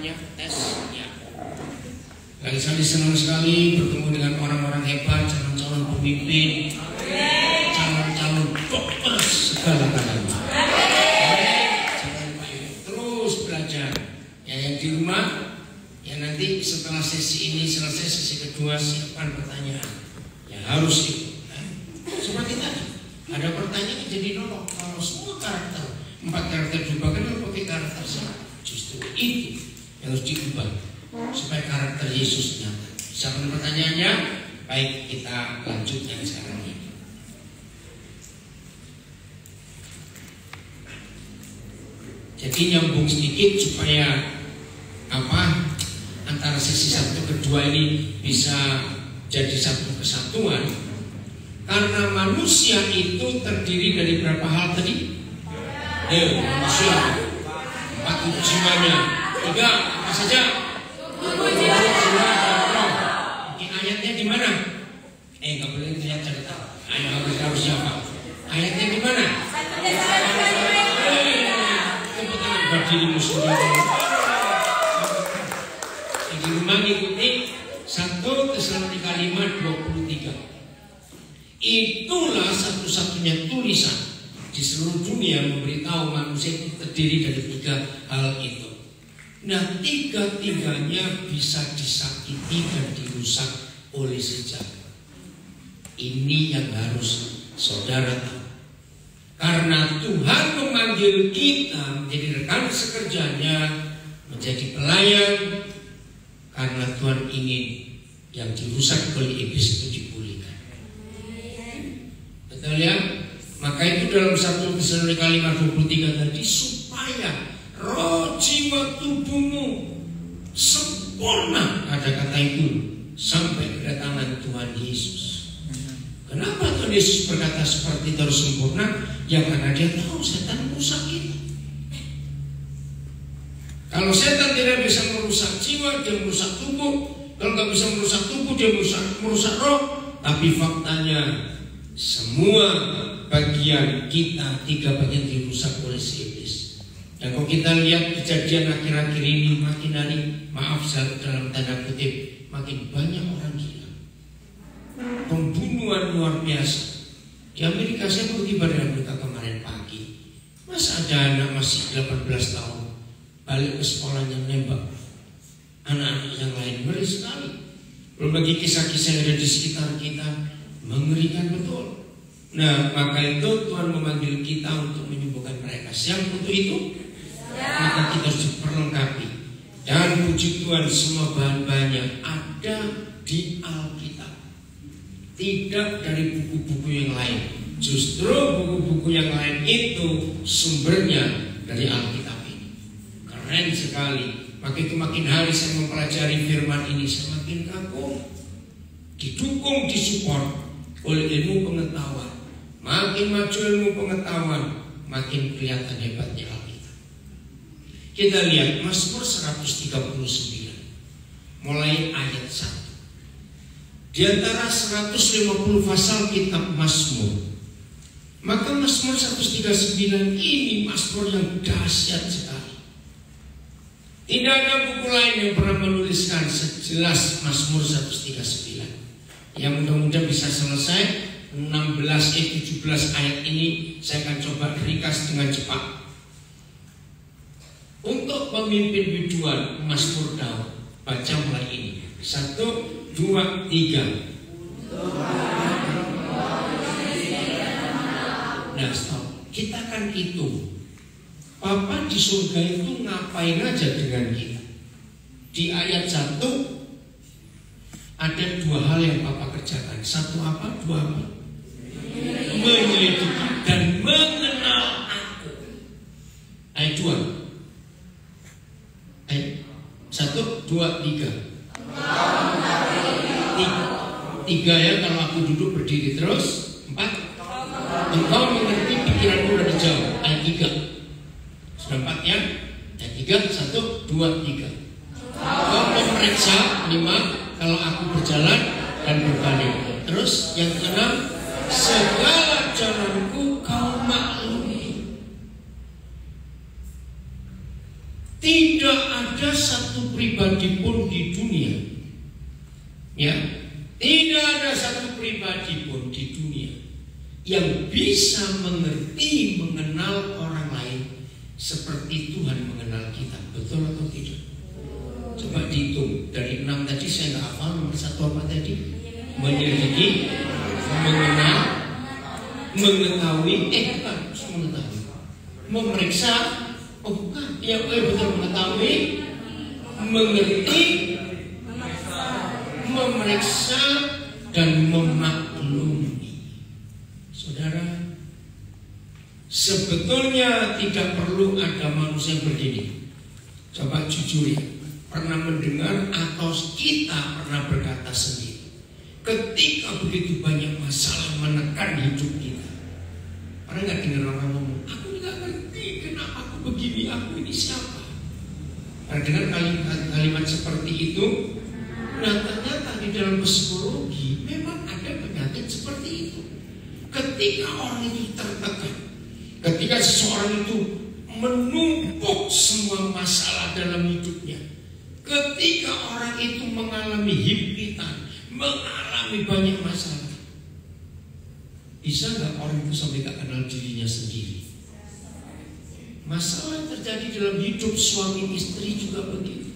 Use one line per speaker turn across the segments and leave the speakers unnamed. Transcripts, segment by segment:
semuanya tes ya. Lagi saya senang sekali bertemu dengan orang-orang hebat, calon-calon pemimpin, calon-calon dokter segala-galanya. Terus belajar. Ya, yang di rumah, ya nanti setelah sesi ini selesai, sesi kedua siapkan pertanyaan. Ya harus ikut. Seperti tadi, ada pertanyaan jadi nolok. Kalau semua karakter, 4 karakter diubah, kan pakai karakter sama. Justru itu yang harus diubah supaya karakter Yesus nyata. Siapkan pertanyaannya. Baik, kita lanjut yang sekarang ini. Jadi nyambung sedikit supaya antara sesi 1 ke 2 ini bisa jadi satu kesatuan. Karena manusia itu terdiri dari berapa hal tadi? Manusia 4 jiwanya. 3 apa saja? Jiwa dan roh. Oke, ayatnya di mana? Nggak boleh lihat catatan. Ayo harus siapa? Ayatnya di mana? Berdirimu sendiri. Di rumah ngikuti 1 Tesalonika 5:23. Itulah satu-satunya tulisan di seluruh dunia memberitahu manusia itu terdiri dari 3 hal itu. Nah, 3-tiganya bisa disakiti dan dirusak oleh sejarah. Ini yang harus saudara tahu. Karena Tuhan memanggil kita menjadi rekan sekerjanya, menjadi pelayan, karena Tuhan ingin yang dirusak oleh iblis itu dipulihkan. Betul ya? Maka itu dalam 1 Tesalonika 5:23 tadi, supaya roh jiwa tubuhmu sempurna, ada kata itu, sampai kedatangan Tuhan Yesus. Kenapa Tuhan Yesus berkata seperti itu harus sempurna? Ya karena dia tahu setan merusak kita. Kalau setan tidak bisa merusak jiwa, dia merusak tubuh. Kalau nggak bisa merusak tubuh, dia merusak roh. Tapi faktanya semua bagian kita, 3 bagian dirusak oleh si iblis. Dan kalau kita lihat kejadian akhir-akhir ini, makin hari, maaf dalam tanda kutip, makin banyak orang gila. Pembunuhan luar biasa. Di Amerika, saya pergi pada Amerika kemarin pagi. Masa ada anak masih 18 tahun balik ke sekolahnya nembak anak-anak yang lain. Ngeri sekali. Belum lagi kisah-kisah yang ada di sekitar kita, mengerikan betul. Nah, maka itu Tuhan memanggil kita untuk menyembuhkan mereka. Siap untuk itu? Maka kita harus diperlengkapi. Dan puji Tuhan, semua bahan-bahannya ada di Alkitab, tidak dari buku-buku yang lain. Justru buku-buku yang lain itu sumbernya dari Alkitab ini. Keren sekali. Makin makin hari saya mempelajari firman ini, semakin kagum. Didukung, disupport oleh ilmu pengetahuan. Makin maju ilmu pengetahuan, makin kelihatan hebatnya Alkitab. Kita lihat Mazmur 139, mulai ayat 1. Di antara 150 pasal kitab Mazmur, maka Mazmur 139 ini Mazmur yang dahsyat sekali. Tidak ada buku lain yang pernah menuliskan sejelas Mazmur 139. Yang mudah-mudahan bisa selesai 17 ayat ini. Saya akan coba ringkas dengan cepat. Untuk pemimpin biduan Mazmur Daud, baca mulai ini. 1, 2, 3. Nah, stop. Kita akan hitung Papa di surga itu ngapain aja dengan kita. Di ayat 1 ada 2 hal yang Papa kerjakan. 1 apa? 2 apa? Menyelidiki dan mengenal aku. Ayat 2. Ayat 1, 2, 3. 3 ya, kalau aku duduk berdiri terus. 4, engkau mengerti pikiranmu dari jauh. Ayat 3. Sudah 4 ya. Ayat 3, 1, 2, 3. Engkau memeriksa. 5, kalau aku berjalan dan berbalik. Terus yang ke-6, segala jalanku kau maklumi. Tidak ada satu pribadi pun di dunia, ya, tidak ada satu pribadi pun di dunia yang bisa mengerti, mengenal orang lain seperti Tuhan mengenal kita. Betul atau tidak? Coba dihitung. Dari 6 tadi saya nggak hafal, nomor 1 apa tadi? Menyelidiki, mengenal, mengetahui, bukan mengetahui, memeriksa, bukan, ya betul, mengetahui, mengerti, memeriksa, dan memaklumi. Saudara, sebetulnya tidak perlu ada manusia yang berdiri. Coba jujur ya, pernah mendengar atau kita pernah berkata sendiri, ketika begitu banyak masalah menekan hidup kita, pernah nggak dengar orang ngomong, aku nggak ngerti kenapa aku begini, aku ini siapa? Pernah dengar kalimat seperti itu? Nah, ternyata di dalam psikologi memang ada penyakit seperti itu. Ketika orang itu tertekan, ketika seseorang itu menumpuk semua masalah dalam hidupnya, ketika orang itu mengalami himpitan, mengalami banyak masalah, bisa nggak orang itu sampai gak kenal dirinya sendiri? Masalah yang terjadi dalam hidup suami istri juga begitu.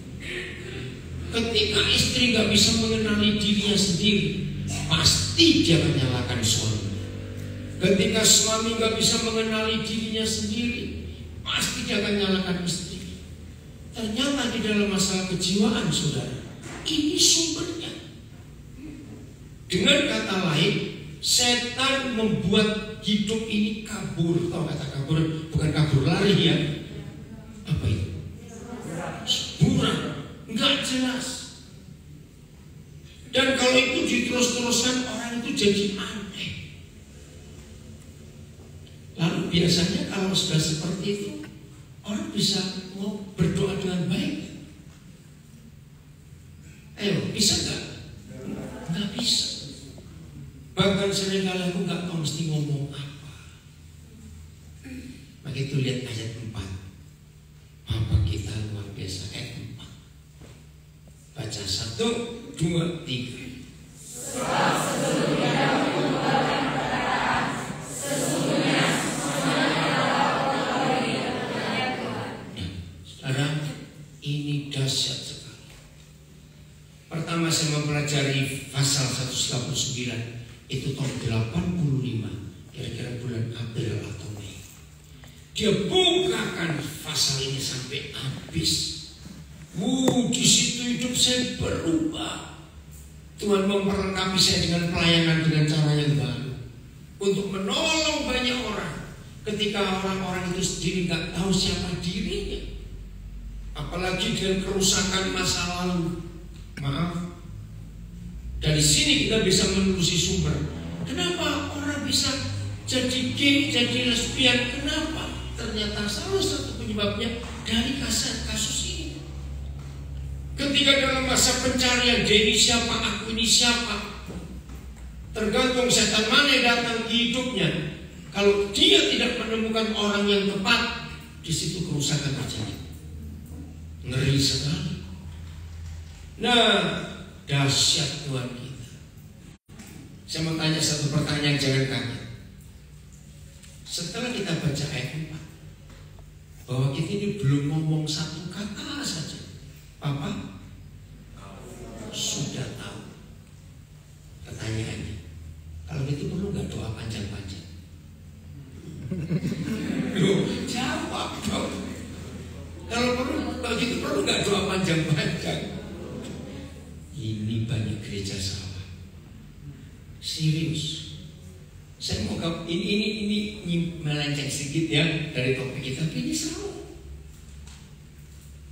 Ketika istri gak bisa mengenali dirinya sendiri, pasti dia menyalahkan suaminya. Ketika suami gak bisa mengenali dirinya sendiri, pasti dia akan menyalahkan istri. Ternyata di dalam masalah kejiwaan, saudara, ini sumbernya. Dengan kata lain, setan membuat hidup ini kabur. Tahu kata kabur? Bukan kabur lari ya. Apa itu? Buram, nggak jelas. Dan kalau itu diterus-teruskan, orang itu jadi aneh. Lalu biasanya kalau sudah seperti itu, orang bisa mau berdoa dengan baik. Ayo, bisa nggak? Nggak bisa. Bahkan seringkali aku nggak tahu mesti ngomong apa. Begitu lihat ayat 4. Bapa kita luar biasa, ayat 4. Baca 1, 2, 3. Sekarang ini dahsyat sekali. Pertama saya mempelajari pasal 189. Itu tahun 85, kira-kira bulan April atau Mei. Dia bukakan pasal ini sampai habis. Di situ hidup saya berubah. Tuhan memperlengkapi saya dengan pelayanan dengan cara yang baru, untuk menolong banyak orang. Ketika orang-orang itu sendiri gak tahu siapa dirinya, apalagi dengan kerusakan masa lalu. Maaf, dari sini kita bisa menelusuri sumber. Kenapa orang bisa jadi gay, jadi lesbian? Kenapa? Ternyata salah satu penyebabnya dari kasus ini. Ketika dalam masa pencarian, dia ini siapa, aku ini siapa, tergantung setan mana yang datang ke hidupnya. Kalau dia tidak menemukan orang yang tepat, di situ kerusakan terjadi. Ngeri sekali. Nah, dahsyat Tuhan kita. Saya mau tanya satu pertanyaan, jangan kaget. Setelah kita baca ayat 4, bahwa kita ini belum ngomong satu kata saja, Papa sudah tahu. Pertanyaannya, kalau gitu perlu nggak doa panjang-panjang? Jawab dong. Kalau gitu perlu nggak doa panjang-panjang? Ini banyak gereja salah. Serius. Saya mau ini melenceng sedikit ya dari topik kita, tapi ini seru.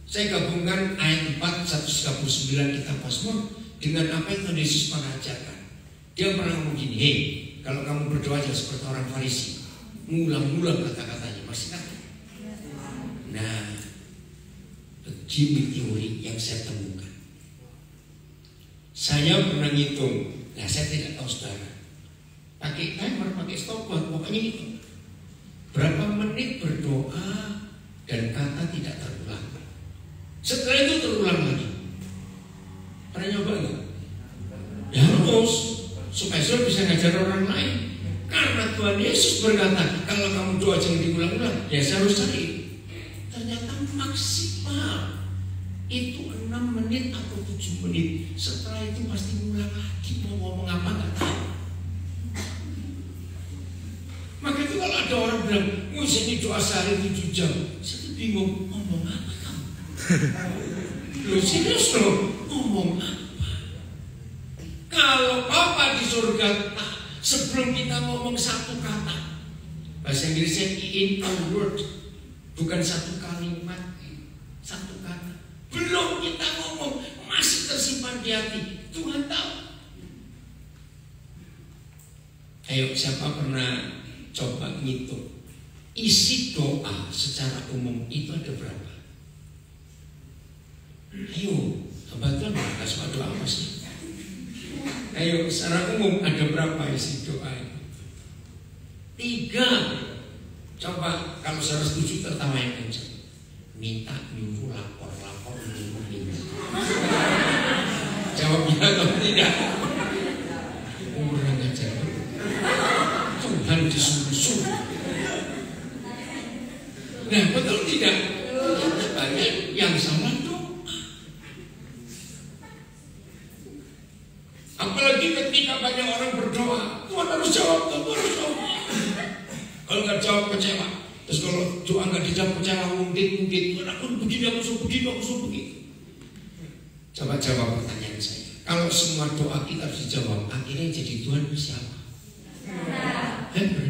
Saya gabungkan ayat 4 139 kitab Mazmur dengan apa yang Tuhan Yesus mengajarkan. Dia pernah ngomong gini, hei, kalau kamu berdoa jangan seperti orang Farisi, ngulang-ngulang kata-katanya, masih kan? Nah, begini teori yang saya temukan. Saya pernah ngitung, nah saya tidak tahu saudara, pakai timer, pakai stopwatch, pokoknya gitu. Berapa menit berdoa dan kata tidak terulang? Setelah itu terulang lagi. Pernah nyoba nggak? Ya harus, supaya saudara bisa ngajar orang lain. Karena Tuhan Yesus berkata, kalau kamu doa jangan diulang-ulang, ya saya harus cari. Ternyata maksimal itu 6 menit atau 7 menit. Setelah itu pasti ngulang lagi, mau ngomong apa nggak tahu. Maka itu kalau ada orang bilang, ini doa sehari 7 jam, saya tuh bingung, ngomong apa kamu? Loh serius loh, ngomong apa? Kalau Bapa di surga, sebelum kita ngomong satu kata, bahasa Inggrisnya in a word, bukan satu kalimat, satu kata, belum kita ngomong, masih tersimpan di hati, Tuhan tahu. Ayo, siapa pernah coba ngitung isi doa secara umum itu ada berapa? Ayo, bantuan nggak suka doa apa sih? Ayo, secara umum ada berapa isi doa itu? 3. Coba kalau saudara setuju tertawa yang kencang. Minta, nyuruh, lapor, nyuruh, minta. Jawabnya atau tidak? Kurang ajar. Tuhan disuruh-suruh. Nah, betul tidak? Kita banyak yang salah doa. Apalagi ketika banyak orang berdoa, Tuhan harus jawab, Tuhan harus jawab. Kalau nggak jawab kecewa. Terus kalau doa nggak dijawab kecewa, mungkin Tuhan aku begini, aku suruh begitu. Coba jawab pertanyaan saya. Kalau semua doa kita harus dijawab, akhirnya jadi Tuhan siapa?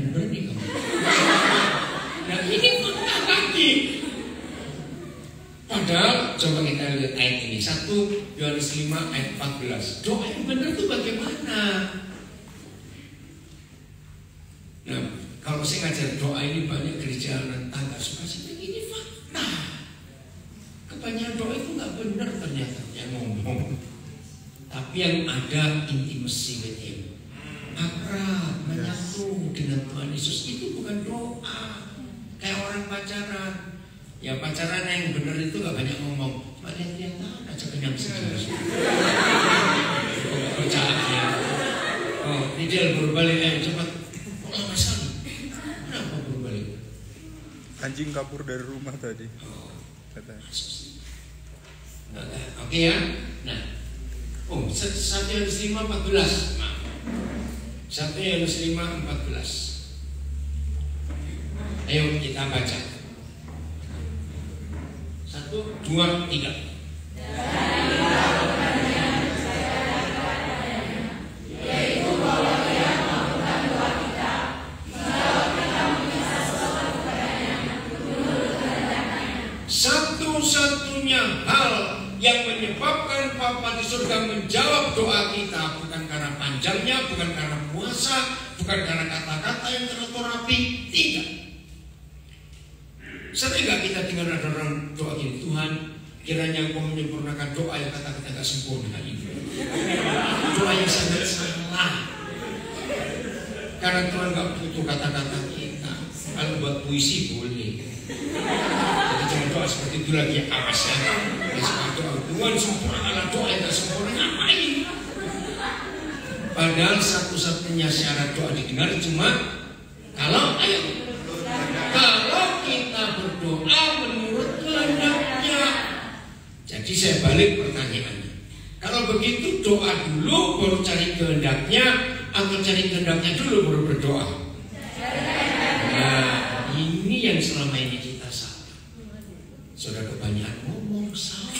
Berani kamu. Nah ini fakta lagi. Padahal coba kita lihat ayat ini 1 Yohanes 5 ayat 14. Doa yang benar itu bagaimana? Nah, kalau saya ngajar doa ini banyak gereja tangga suka sih ini fakta. Kebanyakan doa itu nggak benar ternyata yang ngomong. Tapi yang ada intimacy with Him, akrab, menyatu dengan Tuhan Yesus, itu bukan doa. Kayak orang pacaran. Ya pacaran yang benar itu gak banyak ngomong. Cuma lihat-lihat aja kenyang sendiri. Percaya. Oh, ini dia berbalik cepat. Kok lama sekali? Kenapa berbalik?
Anjing kabur dari rumah tadi. Katanya.
Oke ya. Nah. Oh, 1 Yohanes 5 14. 1 Yohanes 5 14. Ayo kita baca. 1, 2, 3.
Yaitu bahwa Dia melakukan doa kita, kalau kita meminta sesuatu kepadanya menurut kehendaknya.
Satu-satunya hal yang menyebabkan Bapa di surga menjawab doa kita bukan karena panjangnya, bukan karena puasa, bukan karena kata-kata yang teratur rapi, tidak. Sering gak kita dengar ada orang doa gini, Tuhan kiranya Engkau menyempurnakan doa yang kata-kata gak sempurna ini. Doa yang sangat salah. Karena Tuhan gak butuh kata-kata kita. Kalau buat puisi boleh. Jadi jangan doa seperti itu lagi, awas ya. Doa Tuhan sempurnakanlah doa yang gak sempurna, ngapain? Padahal satu-satunya syarat doa didengar cuma kalau kita berdoa menurut kehendaknya. Jadi saya balik pertanyaannya. Kalau begitu doa dulu baru cari kehendaknya, atau cari kehendaknya dulu baru berdoa? Nah, ini yang selama ini kita salah. Sudah kebanyakan ngomong salah.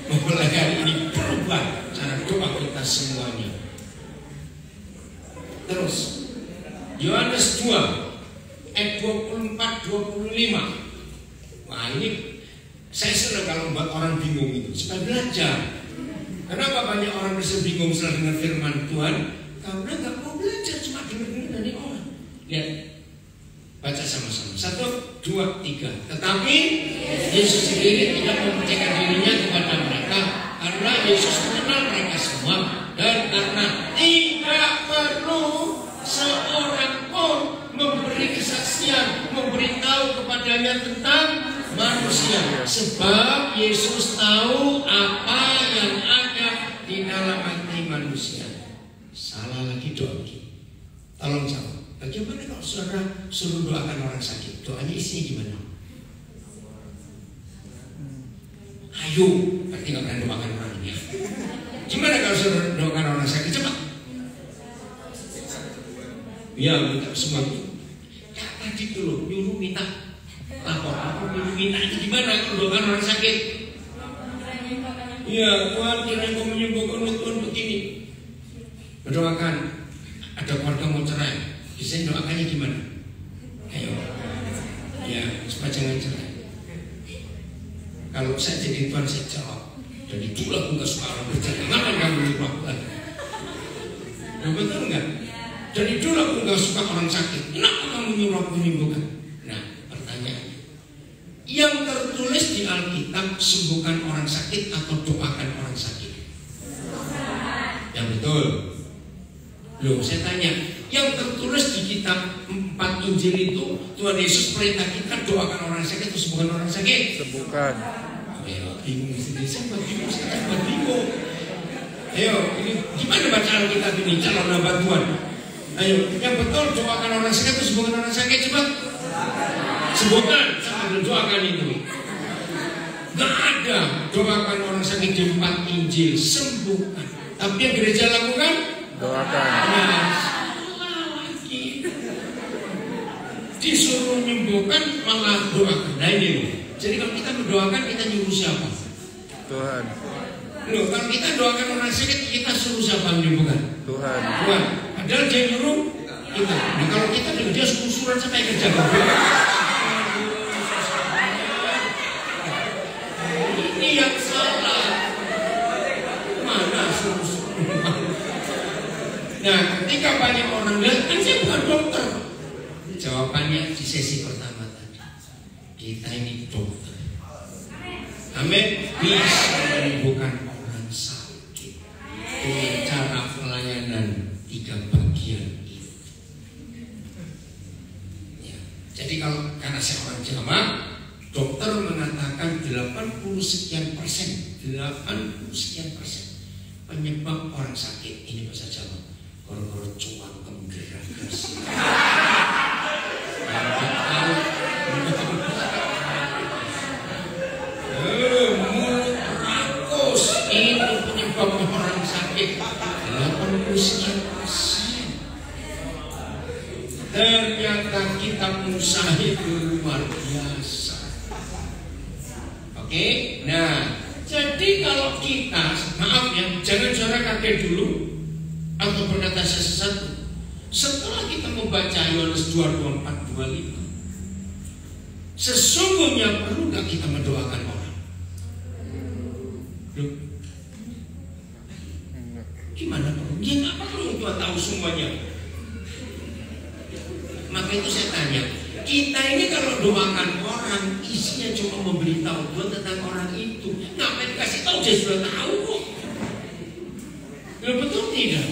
Mulai kali ini berubah cara doa kita semuanya. Terus Yohanes 2 ayat 24-25. Wah ini saya senang kalau membuat orang bingung itu supaya belajar. Kenapa banyak orang bisa bingung setelah dengar firman Tuhan? Karena nggak mau belajar, cuma dengar dari orang. Lihat, baca sama-sama. 1, 2, 3. Tetapi Yesus sendiri tidak mempercayakan dirinya kepada mereka karena Yesus mengenal mereka semua dan karena tidak perlu seorang pun memberi kesaksian, memberitahu adanya tentang manusia. Sebab Yesus tahu apa yang ada di dalam hati manusia. Salah lagi doa. Tolong jawab. Bagaimana kalau saudara suruh doakan orang sakit? Doanya isinya gimana? Ayo, berarti gak pernah doakan orang ini. Gimana kalau suruh doakan orang sakit? Cepat. Ya, minta semua itu. Ya, tadi dulu nyuruh minta lapor. Aku nyuruh minta itu gimana kalau doakan orang sakit? Ya, Tuhan kiranya kau menyembuhkan Tuhan begini. Berdoakan. Ada keluarga mau cerai. Bisa doakannya gimana? Ayo. Ya, supaya jangan cerai. Kalau saya jadi Tuhan saya jawab. Dan itulah aku gak suka orang bercerai. Ngapain kamu nyuruh aku lagi? Nah, betul nggak? Dan itulah aku gak suka orang sakit. Kenapa kamu nyuruh aku menyembuhkan? Nah, pertanyaan. Yang tertulis di Alkitab, sembuhkan orang sakit atau doakan orang sakit? Yang betul. Loh, saya tanya, yang tertulis di kitab 4 Injil itu, Tuhan Yesus perintah kita doakan orang sakit atau sembuhkan orang sakit?
Sembuhkan.
Ayo, bingung sendiri, saya bingung, saya bingung. Ayo, ini gimana baca Alkitab ini, calon hamba Tuhan? Ayo, yang betul doakan orang sakit atau sembuhkan orang sakit? Cepat. Sembuhkan, sambil doakan itu. Gak ada doakan orang sakit di 4 Injil, sembuhkan. Tapi yang gereja lakukan? Doakan. Ya, salah lagi. Disuruh menyembuhkan malah doakan. Nah ini. Jadi kalau kita mendoakan kita nyuruh siapa? Tuhan. Loh, kalau kita doakan orang sakit kita suruh siapa menyembuhkan? Tuhan. Tuhan. Padahal dia nyuruh kita. Nah kalau kita dengan dia suruh-suruhan sampai kerja goblok. Ini yang salah. Mana suruh-suruhan? Nah, ketika banyak orang bilang, kan saya bukan dokter. Jawabannya di sesi pertama tadi. Kita ini dokter. Amin. Bisa menyembuhkan orang sakit dengan cara pelayanan 3 bagian itu. Ya. Jadi karena saya orang Jawa, dokter mengatakan 80 sekian persen penyebab orang sakit ini bahasa Jawa. Koro-koro cuang kemgeragas. Mulut rakus itu penyebab orang sakit. 80 sekian persen. Ternyata kitab Musa itu luar biasa. Oke, nah jadi kalau kita, maaf ya, jangan saudara kaget dulu atau berkata sesuatu. Setelah kita membaca Yohanes 2:24-25, sesungguhnya perlu nggak kita mendoakan orang? Loh, gimana perlu? Ya nggak perlu, Tuhan tahu semuanya. Maka itu saya tanya, kita ini kalau doakan orang, isinya cuma memberitahu Tuhan tentang orang itu. Ngapain dikasih tahu? Dia sudah tahu kok. Ya betul tidak?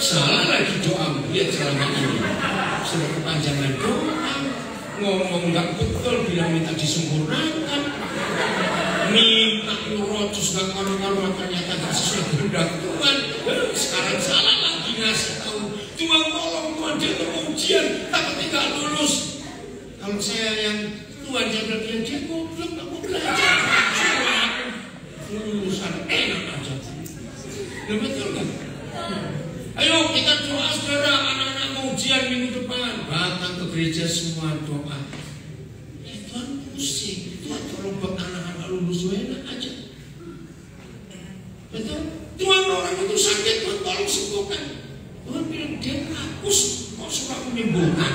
Salah lagi doa. Lihat selama ini sudah kepanjangan doa, ngomong nggak betul, bilang minta disempurnakan, minta rocos nggak karu-karuan, ternyata nggak sesuai kehendak Tuhan. Sekarang salah lagi ngasih tahu Tuhan, tolong Tuhan, dia mau ujian tapi nggak lulus. Kalau saya yang Tuhan saya bilang dia goblok, nggak mau belajar, lulusan enak aja. Betul kan? Ayo kita doa saudara, anak-anak mau ujian minggu depan, datang ke gereja semua doa. Ya Tuhan pusing, Tuhan tolong buat anak-anak lulus enak aja. Betul? Tuhan orang itu sakit, Tuhan tolong sembuhkan. Tuhan bilang dia rakus, kok suka menyembuhkan.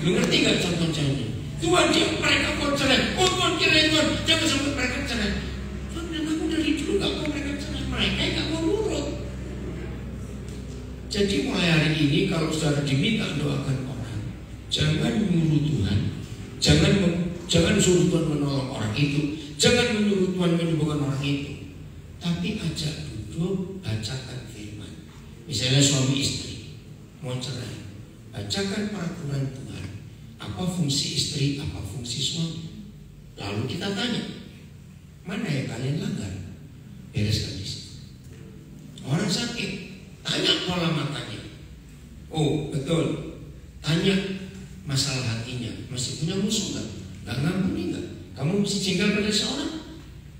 Lu ngerti gak contoh-contohnya? Tuhan dia mereka mau cerai, oh Tuhan kirain Tuhan jangan sampai mereka cerai. Tuhan bilang aku dari dulu gak mau mereka cerai, mereka gak mau nurut. Jadi mulai hari ini kalau saudara diminta doakan orang, jangan menyuruh Tuhan, jangan suruh Tuhan menolong orang itu, jangan menyuruh Tuhan menyembuhkan orang itu, tapi ajak duduk, bacakan firman. Misalnya suami istri mau cerai, bacakan peraturan Tuhan. Apa fungsi istri, apa fungsi suami. Lalu kita tanya, mana yang kalian langgar? Bereskan di situ. Orang sakit, tanya pola matanya. Oh betul, tanya masalah hatinya. Masih punya musuh nggak? Nggak ngampuni nggak? Kamu mesti jengkel pada seorang?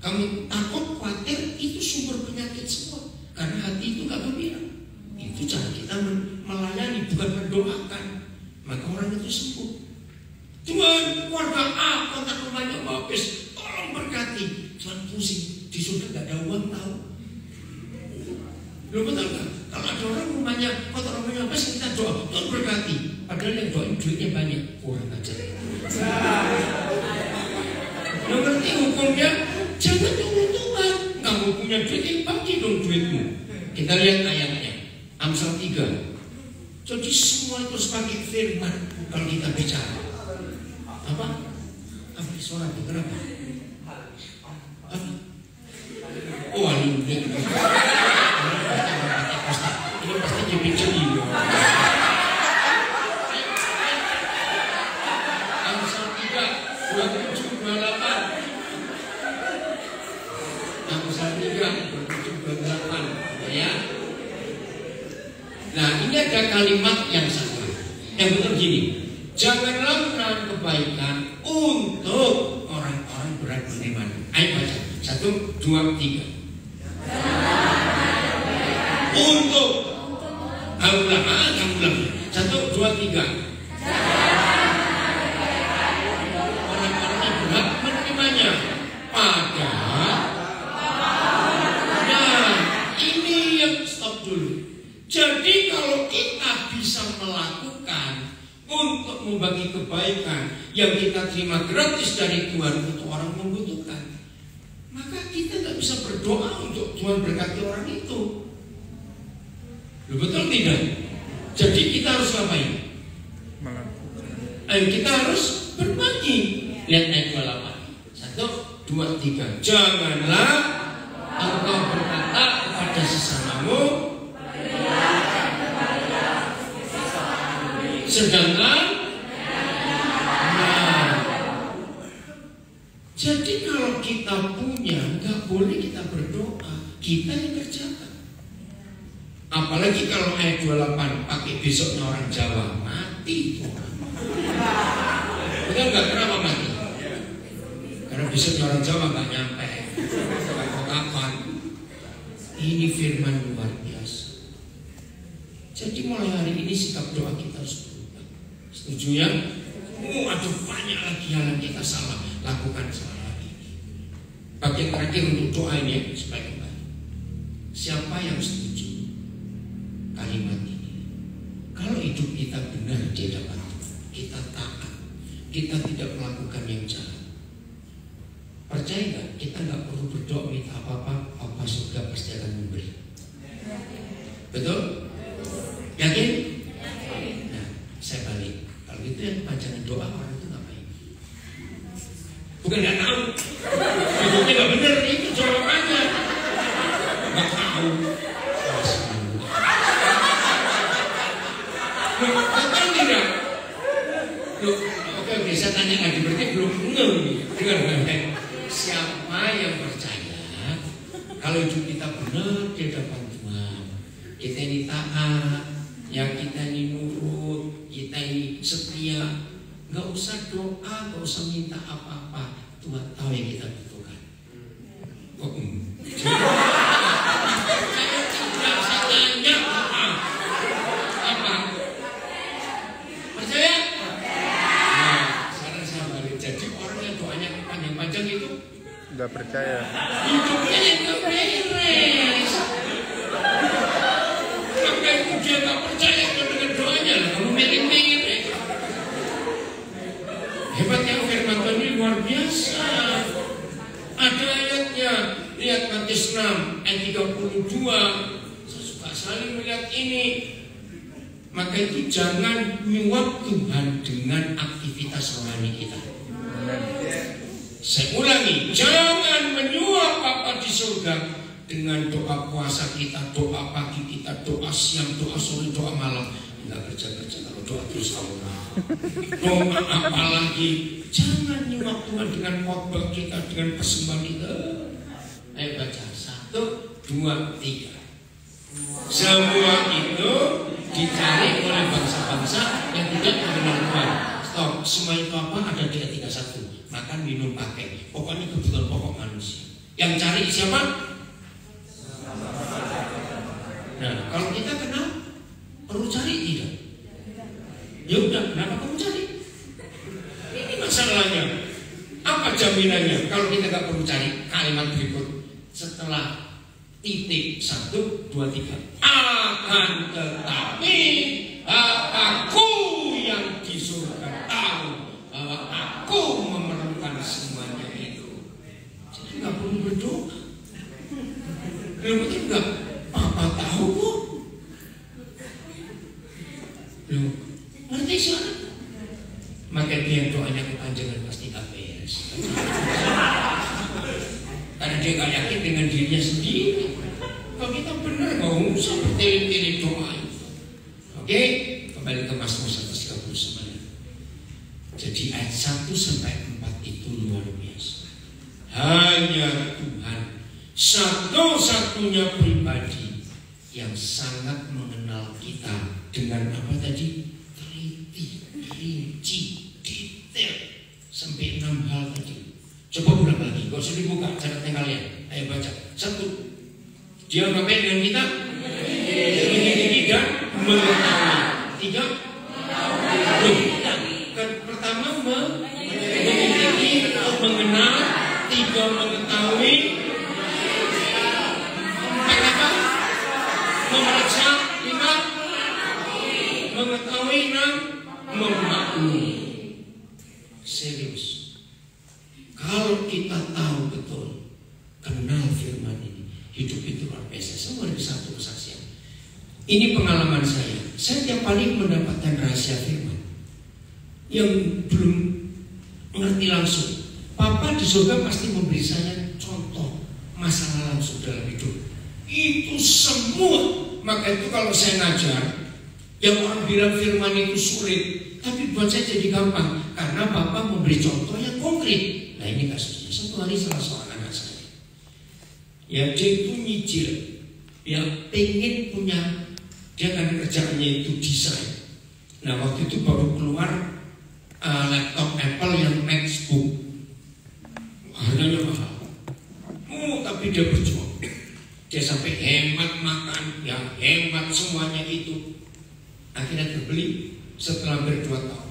Kamu takut, khawatir, itu sumber penyakit semua. Karena hati itu gak gembira. Itu cara kita melayani, bukan mendoakan. Maka orang itu sembuh. Tuhan, keluarga A, kontak rumahnya habis, tolong berkati. Tuhan pusing, di surga gak ada uang tahu. Lo betul gak? Kalau ada orang rumahnya, kontak rumahnya habis, kita doa, Tuhan berkati. Padahal yang doain duitnya banyak, kurang ajar. Lo ngerti hukumnya? Jangan tunggu Tuhan. Kamu punya duit, bagi dong duitmu. Kita lihat ayatnya, Amsal 3. Jadi semua itu sebagai firman. Kalau kita bicara apa? Apa suara itu kenapa? Apa? Oh ini pasti dibicara. Amsal 3 27-28. Amsal 3 27-28 ya. Nah ini ada kalimat yang sama. Yang benar gini, janganlah menahan kebaikan untuk orang-orang berat beriman. Ayo baca 1, 2, 3. Untuk kamu ulang 1, 2, 3. Orang-orang yang berat menerimanya. Padahal ini yang stop dulu. Jadi kalau kita bisa melakukan untuk membagi kebaikan yang kita terima gratis dari Tuhan untuk orang membutuhkan, maka kita nggak bisa berdoa untuk Tuhan berkati orang itu. Betul tidak? Jadi kita harus ngapain? Ayo kita harus berbagi. Lihat ayat 28. 1, 2, 3. Janganlah engkau berkata kepada sesamamu, sedangkan jadi kalau kita punya, nggak boleh kita berdoa, kita yang kerjakan. Apalagi kalau ayat 28 pakai besoknya orang Jawa, mati itu orang. Betul nggak? Kenapa mati? Karena besoknya orang Jawa nggak nyampe. Kapan? Ini firman luar biasa. Jadi mulai hari ini sikap doa kita harus berubah. Setuju ya? Aduh banyak lagi yang kita salah lakukan salah ini. Bagian terakhir untuk doa ini supaya kembali. Siapa yang setuju kalimat ini? Kalau hidup kita benar di hadapan Tuhan, kita taat, kita tidak melakukan yang jahat. Percaya nggak? Kita nggak perlu berdoa minta apa-apa, apa surga pasti akan memberi. Betul? Yakin? Nah, saya balik. Kalau itu yang panjangan doa orang itu ngapain? Bukan nggak tahu, hidupnya nggak benar, itu jawabannya. Nggak tahu. Betul tidak? Oke, saya tanya lagi, berarti belum ngeh. Dengar. Siapa yang percaya kalau hidup kita benar di hadapan Tuhan, kita ini taat, yang kita ini nurut, kita ini setia, nggak usah doa, nggak usah minta apa-apa, Tuhan tahu yang kita butuhkan. Saya tanya apa? Percaya? Nah, sekarang saya balik. Jadi orang yang doanya panjang-panjang itu
nggak percaya.
Hidupnya nggak beres. Maka itu dia nggak percaya dengan doanya. Kamu miring-miring. Hebatnya firman Tuhan ini luar biasa. Ada ayatnya. Lihat Matius 6 ayat 32. Saya suka sekali melihat ini. Maka itu jangan menyuap Tuhan dengan aktivitas rohani kita. Saya ulangi, jangan menyuap Bapa di surga dengan doa puasa kita, doa pagi kita, doa siang, doa sore, doa malam. Enggak kerja-kerja kalau berdoa terus kamu. Doa apalagi, jangan nyimak Tuhan dengan khotbah kita, dengan persembahan kita. Ayo baca 1, 2, 3. Semua itu dicari oleh bangsa-bangsa yang tidak mengenal Tuhan. Stop, semua itu apa? Ada di ayat 31. Makan, minum, pakai. Pokoknya kebutuhan pokok manusia. Yang cari siapa? Nah, kalau kita kenal, perlu cari tidak? Ya udah, kenapa kamu cari? Ini masalahnya. Apa jaminannya? Kalau kita nggak perlu cari, kalimat berikut setelah titik 1, 2, 3. Akan tetapi aku yang di surga tahu bahwa aku memerlukan semuanya itu. Jadi nggak perlu berdoa. Belum itu enggak. Papa tahu kok. Belum. Ngerti soalnya? Maka dia doanya kepanjangan pasti gak beres. Karena dia gak yakin dengan dirinya sendiri. Kalau kita benar gak usah bertele-tele doa. Oke, kembali ke Mazmur 139. Jadi ayat 1 sampai 4 itu luar biasa. Hanya Tuhan satu-satunya pribadi yang sangat mengenal kita dengan apa tadi? Teliti, rinci, detail sampai 6 hal tadi. Coba ulang lagi, gak usah dibuka catatan kalian. Ayo baca. 1. Dia ngapain dengan kita? Menyelidiki dan mengetahui. 3. Pertama menyelidiki, mengenal. 3. Mengetahui. Memeriksa. 5. Mengetahui. 6. Memaklumi. Serius. Kalau kita tahu betul, kenal firman ini, hidup itu luar biasa. Saya beri satu kesaksian. Ini pengalaman saya. Saya tiap kali mendapatkan rahasia firman yang belum mengerti langsung. Papa di surga pasti memberi saya contoh masalah langsung dalam hidup. Itu semua. Maka itu kalau saya ngajar, yang orang bilang firman itu sulit, tapi buat saya jadi gampang karena Papa memberi contoh yang konkret. Nah ini kasusnya. Satu hari salah seorang anak saya, ya dia itu nyicil, ya pengen punya, dia kan kerjaannya itu desain. Nah waktu itu baru keluar laptop Apple yang MacBook, harganya mahal. Tapi dia berjuang. Dia sampai hemat makan, ya hemat semuanya itu. Akhirnya terbeli setelah hampir 2 tahun.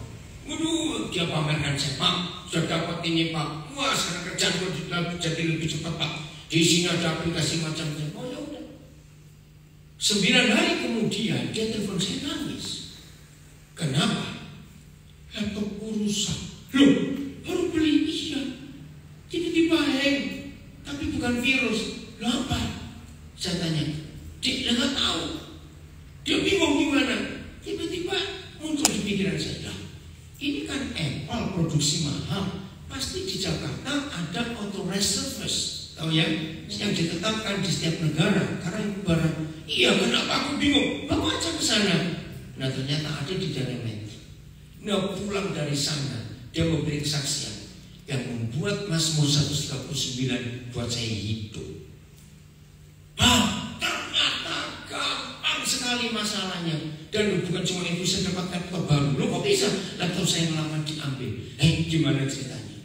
Waduh, dia pamerkan saya, Pak, sudah dapat ini Pak. Wah, sekarang kerjaan gue jadi lebih cepat Pak. Di sini ada aplikasi macam-macam. Oh ya udah. 9 hari kemudian dia telepon saya nangis. Kenapa? Laptopku rusak. Loh, baru beli? Iya. Tiba-tiba hang, tapi bukan virus. Loh apa? Saya tanya. Dia nggak tahu. Dia bingung gimana. Tiba-tiba muncul di pikiran saya. Ini kan Apple produksi mahal, pasti di Jakarta ada authorized service, tahu ya, yang ditetapkan di setiap negara. Karena barang, iya kenapa aku bingung, bawa aja ke sana. Nah ternyata ada di Dalementi. Nah pulang dari sana, dia memberi kesaksian yang membuat Mazmur 139 buat saya hidup. Ternyata gampang sekali masalahnya. Dan bukan cuma itu, saya dapat laptop baru. Loh kok bisa laptop saya lama diambil? Gimana ceritanya?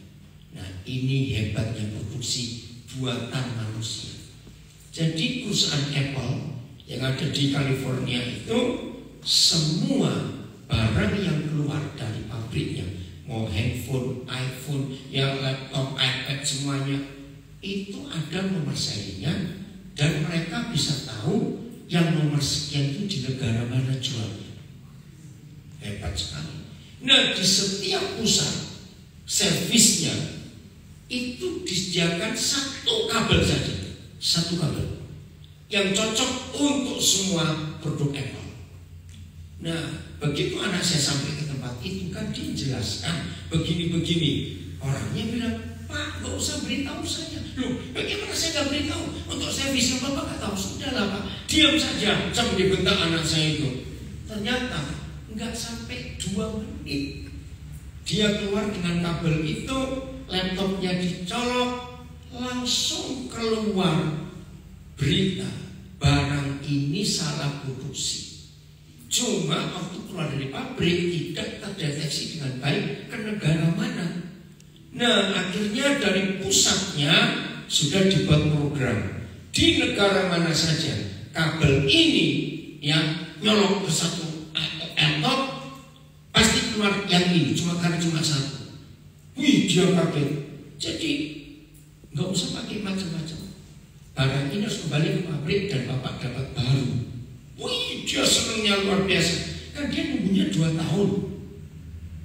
Nah ini hebatnya produksi buatan manusia. Jadi perusahaan Apple yang ada di California itu, semua barang yang keluar dari pabriknya, mau handphone, iPhone, yang laptop, iPad semuanya, itu ada nomor serinya. Dan mereka bisa tahu yang nomor sekian itu di negara mana jualnya. Hebat sekali. Nah di setiap pusat servisnya itu disediakan 1 kabel saja, 1 kabel yang cocok untuk semua produk Apple. Nah begitu anak saya sampai ke tempat itu kan dia jelaskan begini-begini. Orangnya bilang, Pak, gak usah beritahu saya. Loh, bagaimana saya gak beritahu? Untuk servisnya Bapak gak tahu. Sudahlah Pak, diam saja. Sampai dibentak anak saya itu. Ternyata nggak sampai 2 menit. Dia keluar dengan kabel itu, laptopnya dicolok, langsung keluar berita barang ini salah produksi. Cuma waktu keluar dari pabrik tidak terdeteksi dengan baik ke negara mana. Nah, akhirnya dari pusatnya sudah dibuat program di negara mana saja kabel ini yang nyolok ke satu laptop pasti keluar yang ini, karena cuma satu. Wih, dia kaget. Jadi nggak usah pakai macam-macam. Barang ini harus kembali ke pabrik dan bapak dapat baru. Wih, dia senangnya luar biasa. Kan dia nunggunya 2 tahun.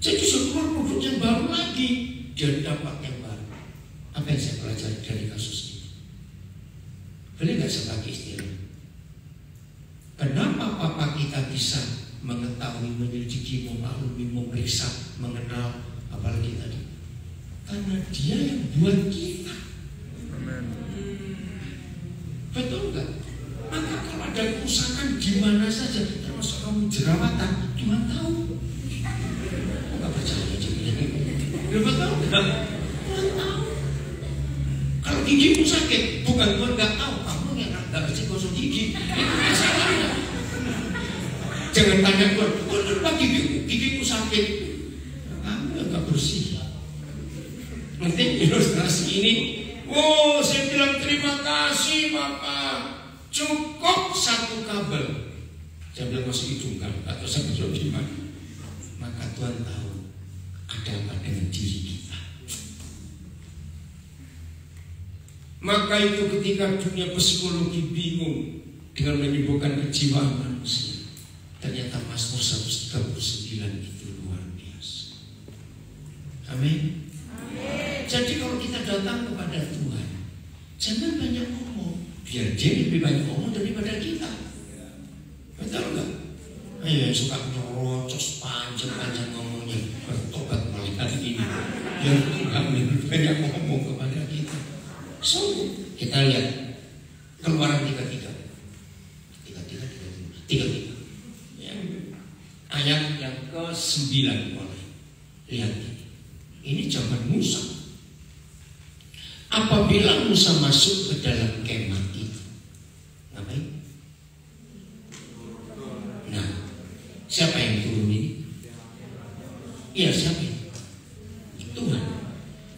Jadi setelah produk yang baru lagi, dia dapat yang baru. Apa yang saya pelajari dari kasus ini? Boleh nggak saya pakai istilah? Kenapa papa kita bisa mengetahui, menyelidiki, memaklumi, memeriksa, mengenal, apalagi tadi? Karena dia yang buat kita.
Amen.
Betul nggak? Maka kalau ada kerusakan di mana saja, termasuk kamu jerawatan, Tuhan tahu. Nggak percaya jadi. Tuhan tahu nggak? Tuhan tahu. Kalau gigimu sakit, bukan Tuhan nggak tahu, kamu yang nggak bersih gosok gigi. Itu masalahnya. Jangan tanya Tuhan, kenapa gigiku sakit? Kamu yang nggak bersih. Nanti ilustrasi ini, oh saya bilang terima kasih Bapak, cukup 1 kabel. Saya bilang masih hidung kan, atau saya berjauh gimana? Maka Tuhan tahu ada apa dengan diri kita. Maka itu ketika dunia psikologi bingung dengan menyembuhkan kejiwaan manusia, ternyata Mazmur 139 itu luar biasa. Amin. Jadi kalau kita datang kepada Tuhan, jangan banyak ngomong, biar dia lebih banyak ngomong daripada kita. Betul nggak? Ayo suka nyerocos panjang-panjang ngomongnya, bertobat mulai hari ini, biar Tuhan lebih banyak ngomong kepada kita. So kita lihat Keluaran 33. Ayat yang ke-9 boleh. Lihat ini zaman Musa. Apabila Musa masuk ke dalam kemah itu, ngapain? Nah, siapa yang turun ini? Iya, siapa? Tuhan.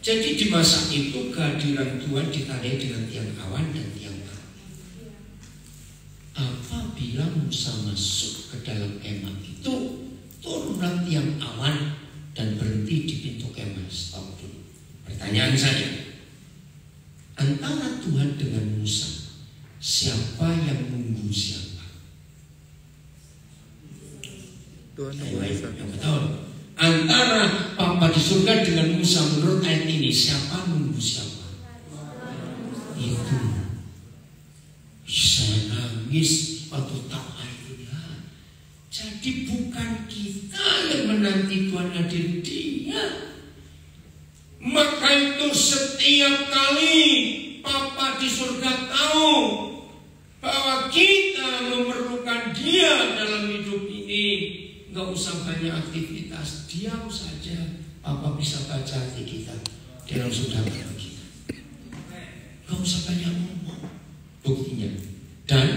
Jadi di masa itu kehadiran Tuhan ditandai dengan tiang awan dan tiang api. Apabila Musa masuk ke dalam kemah itu, turunlah tiang awan dan berhenti di pintu kemah. Stop dulu. Pertanyaan saya, antara Tuhan dengan Musa, siapa yang nunggu siapa?
Tuhan nunggu Musa.
Yang betul. Antara Papa di surga dengan Musa, menurut ayat ini siapa nunggu siapa? Itu. Saya nangis waktu tahu ayat ini. Jadi bukan kita yang menanti Tuhan hadir, Dia. Maka itu setiap kali Papa di surga tahu bahwa kita memerlukan Dia dalam hidup ini. Gak usah banyak aktivitas, diam saja. Papa bisa baca hati kita dalam saudara kita. Gak usah banyak ngomong. Buktinya. Dan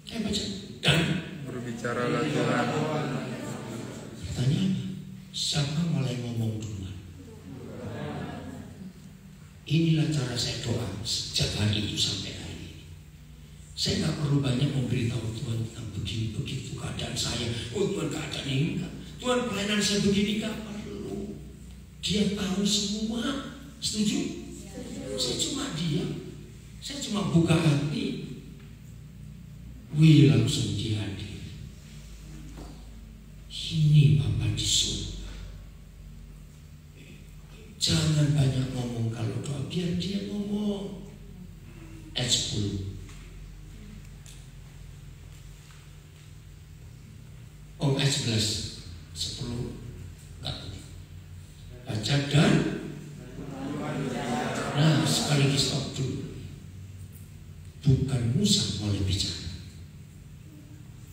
saya baca. Dan
berbicaralah Tuhan.
Pertanyaannya, siapa mulai ngomong duluan? Inilah cara saya doa sejak hari itu sampai hari ini. Saya gak perlu banyak memberitahu Tuhan tentang begini, begitu keadaan saya. Oh Tuhan, keadaan ini enggak. Tuhan, pelayanan saya begini, gak perlu. Dia tahu semua. Setuju? Saya cuma diam. Saya cuma buka hati. Wih, langsung dia hadir. Ini Bapa di surga. Jangan banyak ngomong kalau doa, biar dia ngomong. Ayat 10. Oh, ayat 11. 10. Enggak. Baca dan. Nah, sekali lagi stop dulu. Bukan Musa mulai bicara.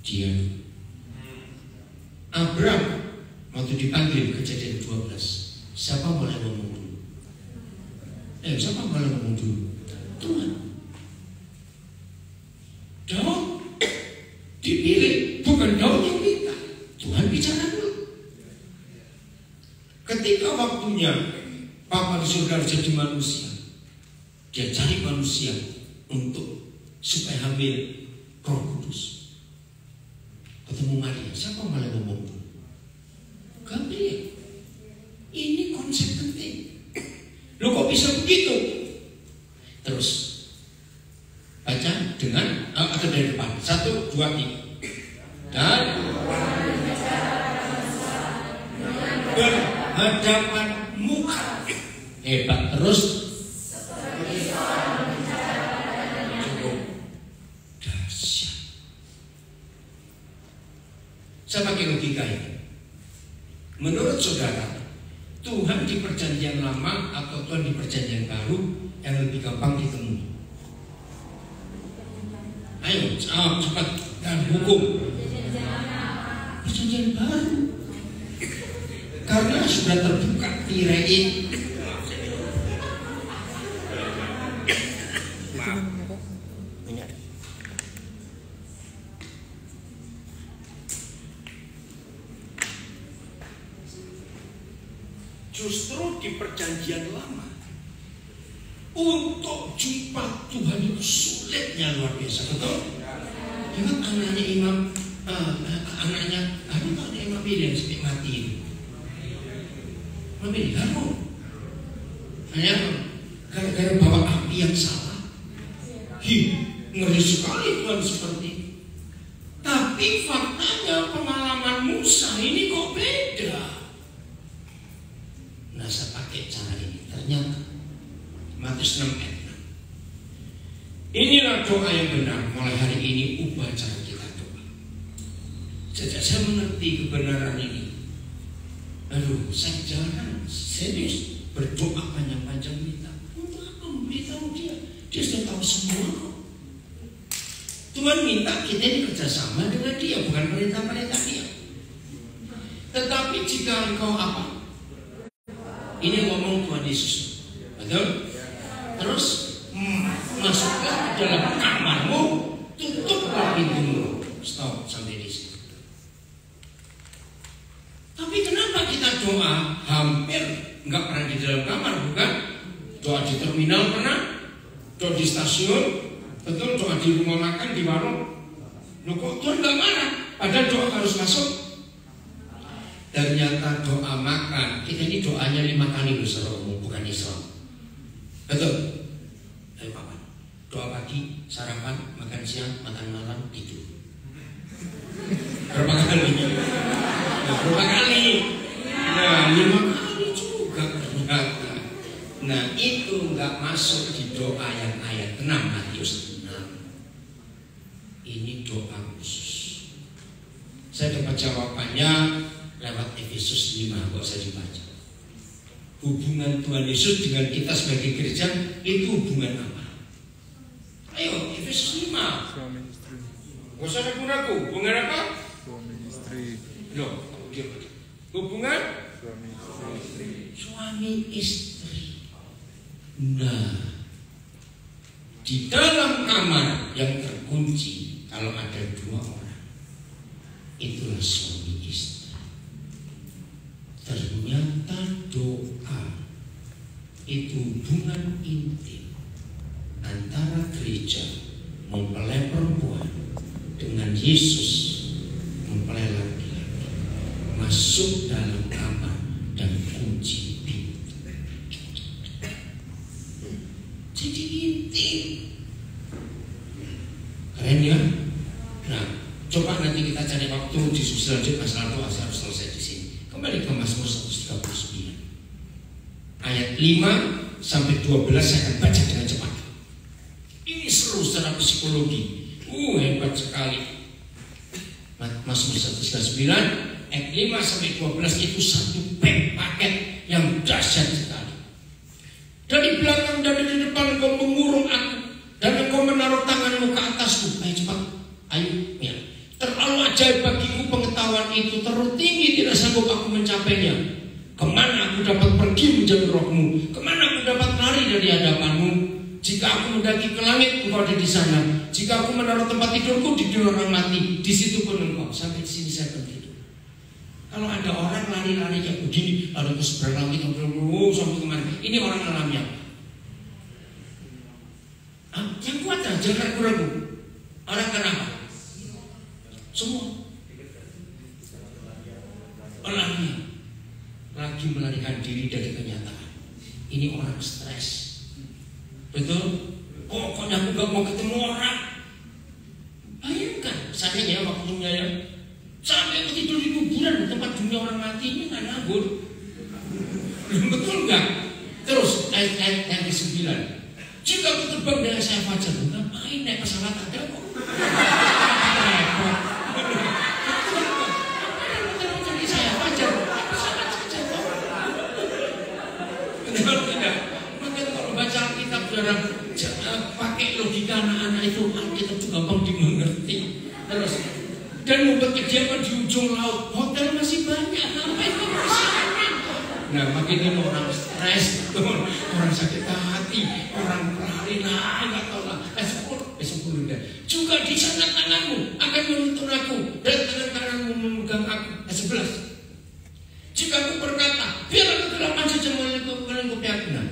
Dia. waktu dipanggil Kejadian 12, siapa boleh ngomong dulu? Siapa boleh ngomong dulu? Tuhan. Daud dipilih, bukan Daud yang minta. Tuhan bicara dulu. Ketika waktunya Bapa di surga jadi manusia, dia cari manusia untuk supaya hamil Roh Kudus. Ketemu Maria, siapa malah ngomong dulu? Gabriel. Ini konsep penting. Loh kok bisa begitu? Terus baca dengan atau dari depan. 1, 2, 3. Dan berhadapan muka. Hebat. Terus cukup dahsyat. Saya pakai logika ini. Menurut saudara, Tuhan di perjanjian lama atau Tuhan di perjanjian baru yang lebih gampang ditemui? Ayo, cepat dan hukum. Perjanjian baru. Karena sudah terbuka tirai ini. Justru di perjanjian lama untuk jumpa Tuhan itu sulitnya luar biasa, betul? Ingat anaknya Imam, anaknya Imam William sampai mati itu. Imam William, hanya gara-gara bawa api yang salah. Ngeri sekali Tuhan seperti itu. Tapi faktanya pengalaman Musa ini kok beda. Nah, saya pakai cara ini. Ternyata Matius 6 ayat 6. Inilah doa yang benar. Mulai hari ini ubah cara kita doa. Sejak saya mengerti kebenaran ini, saya jarang serius berdoa panjang-panjang minta. Untuk apa memberitahu dia? Dia sudah tahu semua kok. Tuhan minta kita ini kerjasama dengan dia, bukan perintah-perintah dia. Tetapi jika engkau apa? Ini ngomong Tuhan Yesus, betul? Terus masuklah ke dalam kamarmu, tutuplah pintumu. Stop sampai di sini. Tapi kenapa kita doa hampir nggak pernah di dalam kamar, bukan? Doa di terminal pernah, doa di stasiun, betul? Doa di rumah makan, di warung. Loh kok Tuhan nggak marah? Padahal doa harus masuk. Ternyata doa makan, kita ini doanya 5 kali secara umum, bukan Islam. Betul? Ayo makan. Doa pagi, sarapan, makan siang, makan malam, tidur. Berapa kali? Berapa kali? Nah, 5 kali juga ternyata. Nah, itu nggak masuk di doa yang ayat 6 Matius 6. Ini doa khusus. Saya dapat jawabannya lewat Efesus 5, kok saya dibaca. Hubungan Tuhan Yesus dengan kita sebagai gereja itu hubungan apa? Ayo, Efesus 5.
Suami istri.
Gak usah ragu-ragu. Hubungan apa?
Suami istri.
Loh, hubungan
Suami istri.
suami istri. Nah, di dalam kamar yang terkunci, kalau ada 2 orang, itulah suami istri. Ternyata doa itu hubungan intim antara gereja mempelai perempuan dengan Yesus mempelai laki-laki, masuk dalam kamar dan kunci pintu. Jadi intim. Keren ya? Nah, coba nanti kita cari waktu di selanjutnya masalah doa harus selesai di sini. Kembali ke Mazmur 139 ayat 5 sampai 12 saya akan baca dengan cepat. Ini seru secara psikologi. Hebat sekali. Mazmur 139 ayat 5 sampai 12 itu satu paket yang dahsyat sekali. Dari belakang dan dari depan engkau mengurung aku, dan engkau menaruh tanganmu ke atasku. Ayo cepat, ayo ya. Terlalu ajaib bagiku pengetahuan itu, terlalu tinggi tidak sanggup aku mencapainya? Kemana aku dapat pergi menjadi rohmu? Kemana aku dapat lari dari hadapanmu? Jika aku mendaki ke langit, engkau ada di sana. Jika aku menaruh tempat tidurku di dunia orang mati, di situ pun engkau. Sampai di sini saya bertidur. Kalau ada orang lari-lari kayak begini, lari ke seberang langit, sampai kemana? Ini orang alamiah. Yang kuat aja, jangan ragu-ragu. Orang kenapa? Semua alamiah lagi melarikan diri dari kenyataan. Ini orang stres. Betul? Pokoknya aku gak mau ketemu orang. Bayangkan, saya ya waktunya ya sampai aku tidur di kuburan tempat dunia orang mati ini kan ngabur. Betul nggak? Terus ayat yang ke-9. Jika aku terbang dengan saya fajar, ngapain naik pesawat ada kok? Repot. Jadi saya fajar, pesawat saja kok. Betul tidak? Maka kalau baca Alkitab jangan pakai logika anak-anak itu, Alkitab itu gampang dimengerti. Terus dan membuat kediaman di ujung laut, hotel masih banyak, ngapain kamu kesana? Nah, makin ini orang stres, orang sakit hati, orang pelari-lari, nggak tahu lah. Sepuluh dah. Juga di sana tanganmu akan menuntun aku dan tangan-tanganmu memegang aku. 11. Jika aku berkata, biar aku kegelapan saja melingkupi aku. Nah,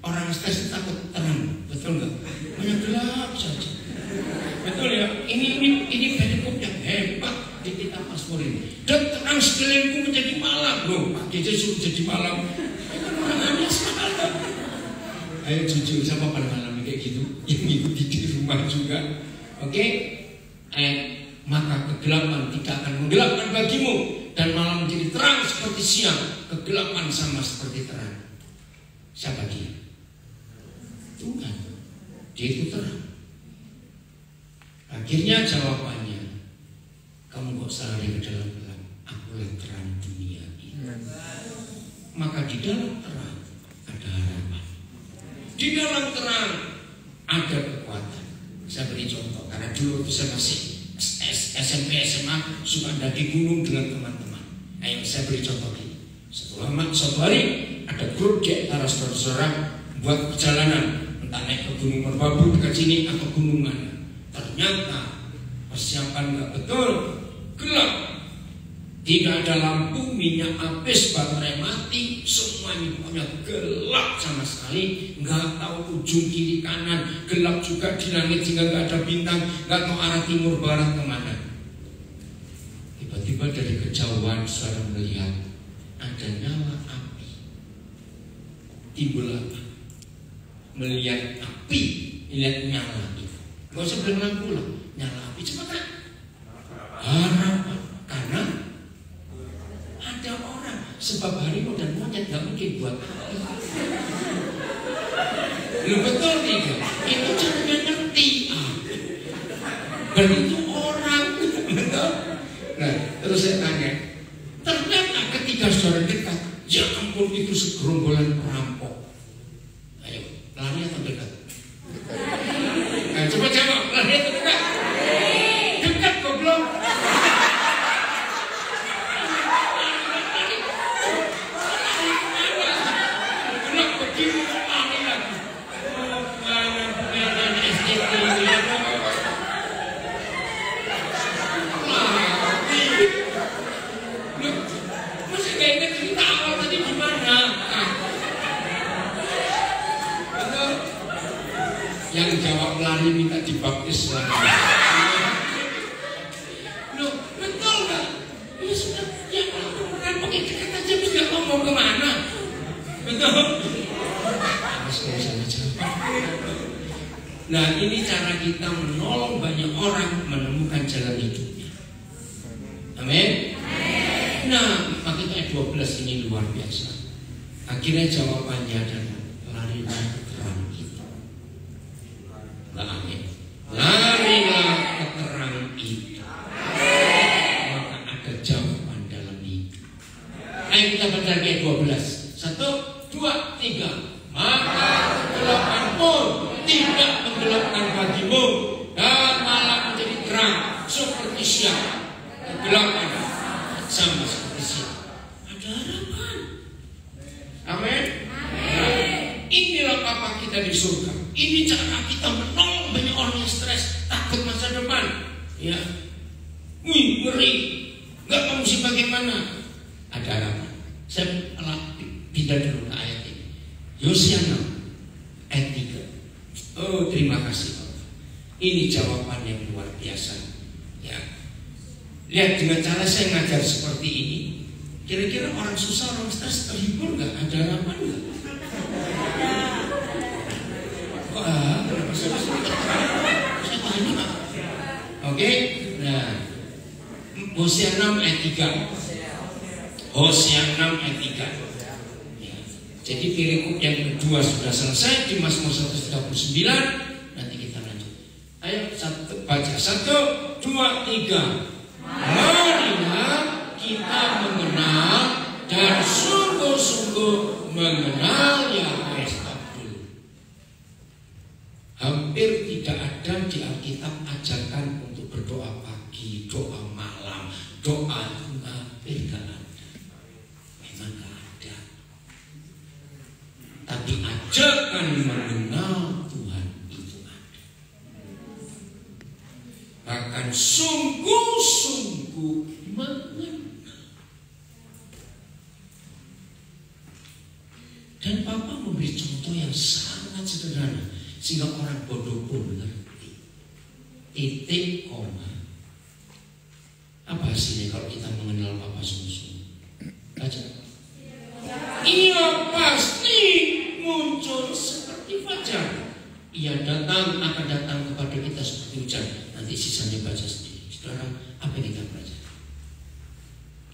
orang stres takut terang, betul nggak? Banyak gelap saja. Betul ya? Ini bentuk yang hebat di kitab Mazmur ini. Dan terang sekelilingku menjadi malam. Loh, pagi aja suruh jadi malam. Kan orang aneh sekali. Ayo jujur, siapa pada malam kayak gitu? Yang ngikuti di rumah juga. Oke? Maka kegelapan tidak akan menggelapkan bagimu, dan malam menjadi terang seperti siang. Kegelapan sama seperti terang. Siapa dia? Tuhan. Dia itu terang. Akhirnya jawabannya, kamu kok sehari ke dalam gelap, akulah terang dunia ini. Maka di dalam terang ada harapan. Di dalam terang ada kekuatan. Saya beri contoh, karena dulu waktu saya masih SMP SMA suka mendaki gunung dengan teman-teman. Ayo saya beri contoh ini. Suatu hari ada grup di antara saudara-saudara buat perjalanan, entah naik ke Gunung Merbabu dekat sini atau gunung mana. Ternyata persiapan nggak betul, gelap, tidak ada lampu, minyak habis, baterai mati, semuanya pokoknya gelap sama sekali, nggak tahu ujung kiri kanan, gelap juga di langit sehingga nggak ada bintang, nggak tahu arah timur barat kemana. Tiba-tiba dari kejauhan saudara melihat ada nyala api, timbul apa? Melihat api, lihat nyala itu. Gak usah bilang lampu lah, nyala api cepetan. Harapan, karena ada orang, sebab harimau dan monyet gak mungkin buat api. Lu betul tidak? Itu caranya ngerti. Dan itu orang, betul. Nah, terus saya tanya, ternyata ketika saudara dekat, ya ampun itu segerombolan perampok. Ayo, lari atau dekat? Nah, coba jawab, lari atau dekat? Dekat goblok. Gelap begini lari lagi. Oh, mana bukan STT ya? Masih gak ingat cerita awal tadi gimana? Betul? Yang jawab lari minta dibaptis lagi. Loh, betul gak? Ya sudah, ya kalau beneran pakai dekat aja terus gak ngomong kemana. Betul? Harus gak usah dijawab. Nah, ini cara kita menolong banyak orang menemukan jalan hidupnya. Amin. Nah, makanya 12 ini luar biasa. Akhirnya jawabannya adalah larilah ke terang itu. Amin. Larilah ke terang itu. Maka ada jawaban dalam hidup. Ayo kita baca ayat 12. 1, 2, 3. Maka kegelapan pun tidak menggelapkan bagimu, dan malam menjadi terang seperti siang. Kegelapan sama seperti siang. ada di surga. Ini cara kita menolong banyak orang yang stres, takut masa depan. Ya, ngeri, nggak tahu mesti bagaimana. Ada harapan. Saya pindah dulu ke ayat ini. Yosua 6 ayat 3. Oh, terima kasih Bapak. Ini jawaban yang luar biasa. Ya, lihat dengan cara saya ngajar seperti ini. Kira-kira orang susah, orang stres terhibur nggak? Ada harapan nggak? Kenapa saya tanya? Oke, nah, Hosea 6 ayat 3. Hosea 6 ayat 3. Ya. Jadi perikop yang kedua sudah selesai di Mazmur 139. Nanti kita lanjut. Ayo baca 1, 2, 3. Marilah kita mengenal dan sungguh-sungguh mengenal Yahweh Abdul. Hampir tidak ada di Alkitab ajakan untuk berdoa pagi, doa malam, doa hampir tidak ada. Memang tidak ada. Tapi ajakan mengenal Tuhan itu ada. Bahkan sungguh-sungguh mengenal. Dan Papa memberi contoh yang sangat sederhana sehingga orang bodoh pun mengerti. Titik, koma. Apa hasilnya kalau kita mengenal Papa sungguh-sungguh? Baca. Ia pasti muncul seperti fajar. Ia akan datang kepada kita seperti hujan. Nanti sisanya baca sendiri. Sekarang apa yang kita baca?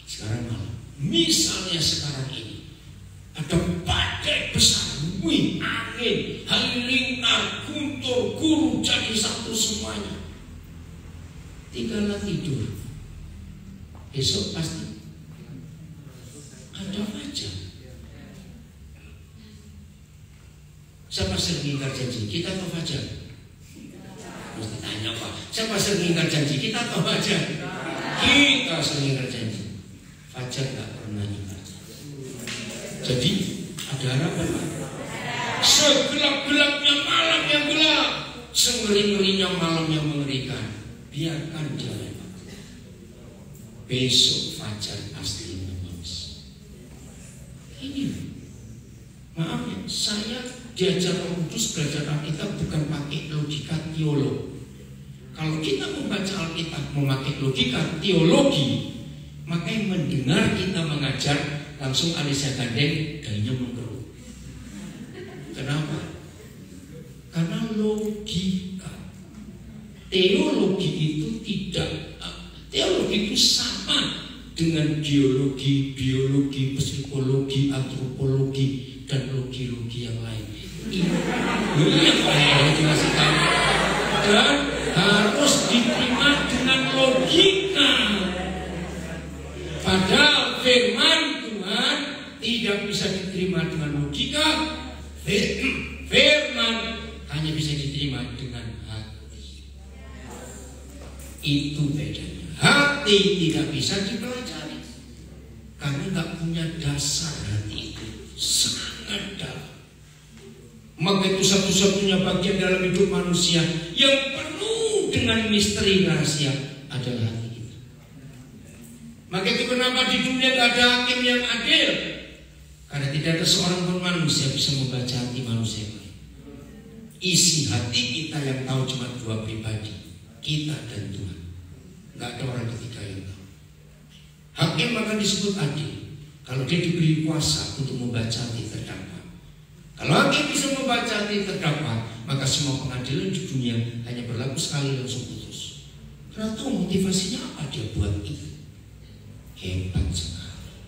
Sekarang malam. Misalnya sekarang ini ada badai besar, angin, halilintar, guntur, guru jadi satu semuanya. Tinggallah tidur. Besok pasti ada fajar. Siapa sering ingkar janji? Kita atau fajar? Mesti tanya Pak. Siapa sering ingkar janji? Kita atau fajar? Kita sering ingkar janji. Fajar gak pernah ingkar. Jadi ada harapan. Segelap-gelapnya malam yang gelap, sengeri-ngerinya malam yang mengerikan, biarkan jalan. Besok fajar pasti menyingsing. Ini, maaf ya, saya diajar Roh Kudus belajar Alkitab bukan pakai logika teolog. Kalau kita membaca Alkitab memakai logika teologi, maka yang mendengar kita mengajar langsung Alisa gandeng, dayanya menggerut. Kenapa? Karena logika. Teologi itu tidak. Teologi itu sama dengan geologi, biologi, psikologi, antropologi, dan logi-logi yang lain. Dan harus diterima dengan logika. Padahal firman Tuhan tidak bisa diterima dengan logika. Firman hanya bisa diterima dengan hati. Itu bedanya. Hati tidak bisa dipelajari karena nggak punya dasar. Hati itu sangat dalam. Maka itu satu-satunya bagian dalam hidup manusia yang penuh dengan misteri rahasia adalah hati kita. Maka itu kenapa di dunia tidak ada hakim yang adil, karena tidak ada seorang pun manusia bisa membaca hati manusia lain. Isi hati kita yang tahu cuma dua pribadi, kita dan Tuhan. Nggak ada orang ketiga yang tahu. Hakim akan disebut adil kalau dia diberi kuasa untuk membaca hati terdakwa. Kalau hakim bisa membaca hati terdakwa, maka semua pengadilan di dunia hanya berlaku sekali langsung putus. Karena tahu motivasinya apa dia buat itu. Hebat sekali.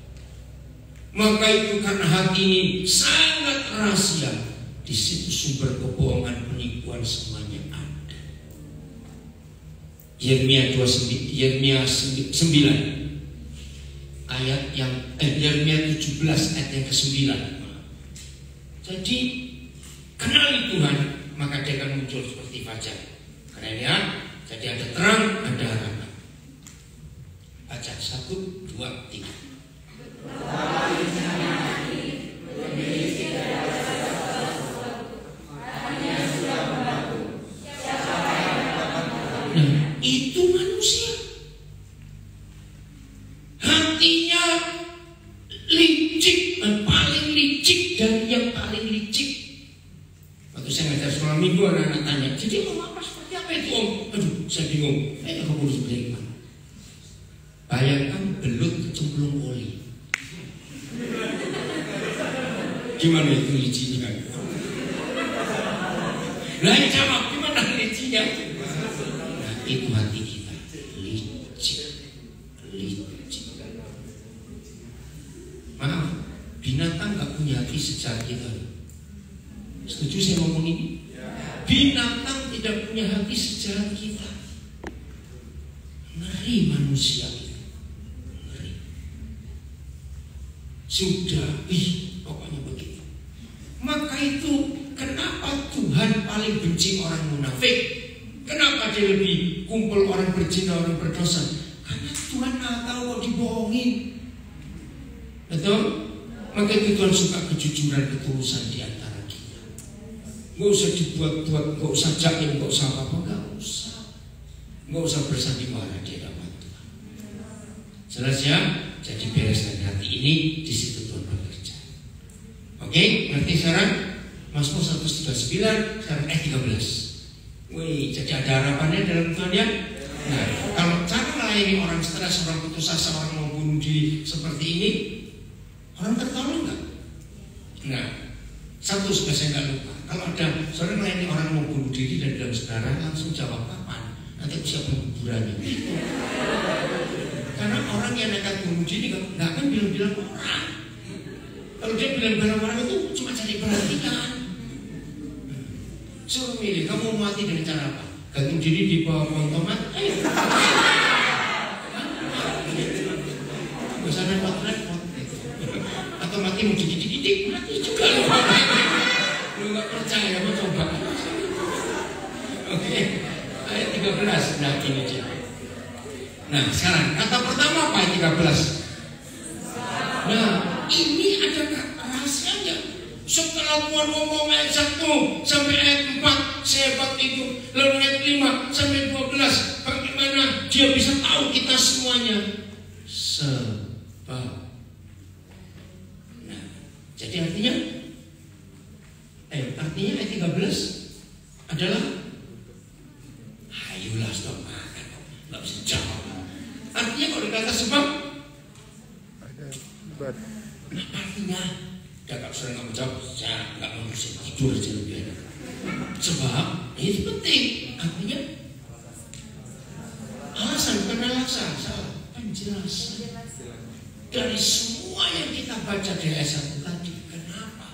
Maka itu karena hati ini sangat rahasia, di situ sumber kebohongan, penipuan semuanya ada. Yeremia 9 ayat yang Yeremia 17 ayat yang ke-9. Jadi kenali Tuhan, maka dia akan muncul seperti fajar. Karena ya, jadi ada terang, ada harapan. Baca 1, 2, 3. bingung. Roh Kudus beriman. Bayangkan belut kecemplung oli. Gimana itu licinya? Nah, jawab gimana licinya? Nah, itu hati kita licik. Maaf, binatang nggak punya hati secara kita. Setuju saya ngomong ini? Binatang tidak punya hati secara kita. Ngeri manusia itu, ngeri. Sudah, pokoknya begitu. Maka itu kenapa Tuhan paling benci orang munafik? Kenapa dia lebih kumpul orang berzina, orang berdosa? Karena Tuhan nggak tahu kok dibohongin. Betul? Maka itu Tuhan suka kejujuran, ketulusan di antara kita. Nggak usah dibuat-buat, nggak usah jamin, nggak usah apa-apa, nggak usah bersandiwara di hadapan Tuhan. Jelas ya? Jadi bereskan hati ini, di situ Tuhan bekerja. Oke, ngerti sekarang? Mazmur 139, sekarang 13. Wih, jadi ada harapannya dalam Tuhan ya? Nah, kalau cara melayani orang stres, orang putus asa, orang mau bunuh diri seperti ini, orang tertolong nggak? Nah, satu supaya saya nggak lupa. Kalau ada saudara melayani orang mau bunuh diri dan dalam saudara, langsung jawab kapan? Nanti siapa kuburannya? Karena orang yang nekat bunuh diri nggak akan bilang-bilang orang. Kalau dia bilang-bilang orang itu cuma cari perhatian. Suruh milih, kamu mau mati dengan cara apa? Gantung diri di bawah pohon tomat? Ayo. Gak usah repot-repot. Atau mati mau dididik-didik, mati juga loh. Lu gak percaya, mau coba. Oke, ayat 13. Nah ini dia. Nah sekarang kata pertama apa ayat 13? Nah ini ada rahasianya. Setelah Tuhan ngomong ayat 1 sampai ayat 4 sehebat itu, lalu ayat 5 sampai 12, bagaimana dia bisa tahu kita semuanya? Sebab. Nah, jadi artinya ayat 13 adalah hayulah stop makan, nggak bisa jawab. Artinya kalau dikata sebab, artinya kalau sudah nggak menjawab, saya nggak mau tidur aja lebih enak. Sebab itu penting. Artinya alasan, bukan alasan, salah, penjelasan dari semua yang kita baca di ayat 1 tadi. Kenapa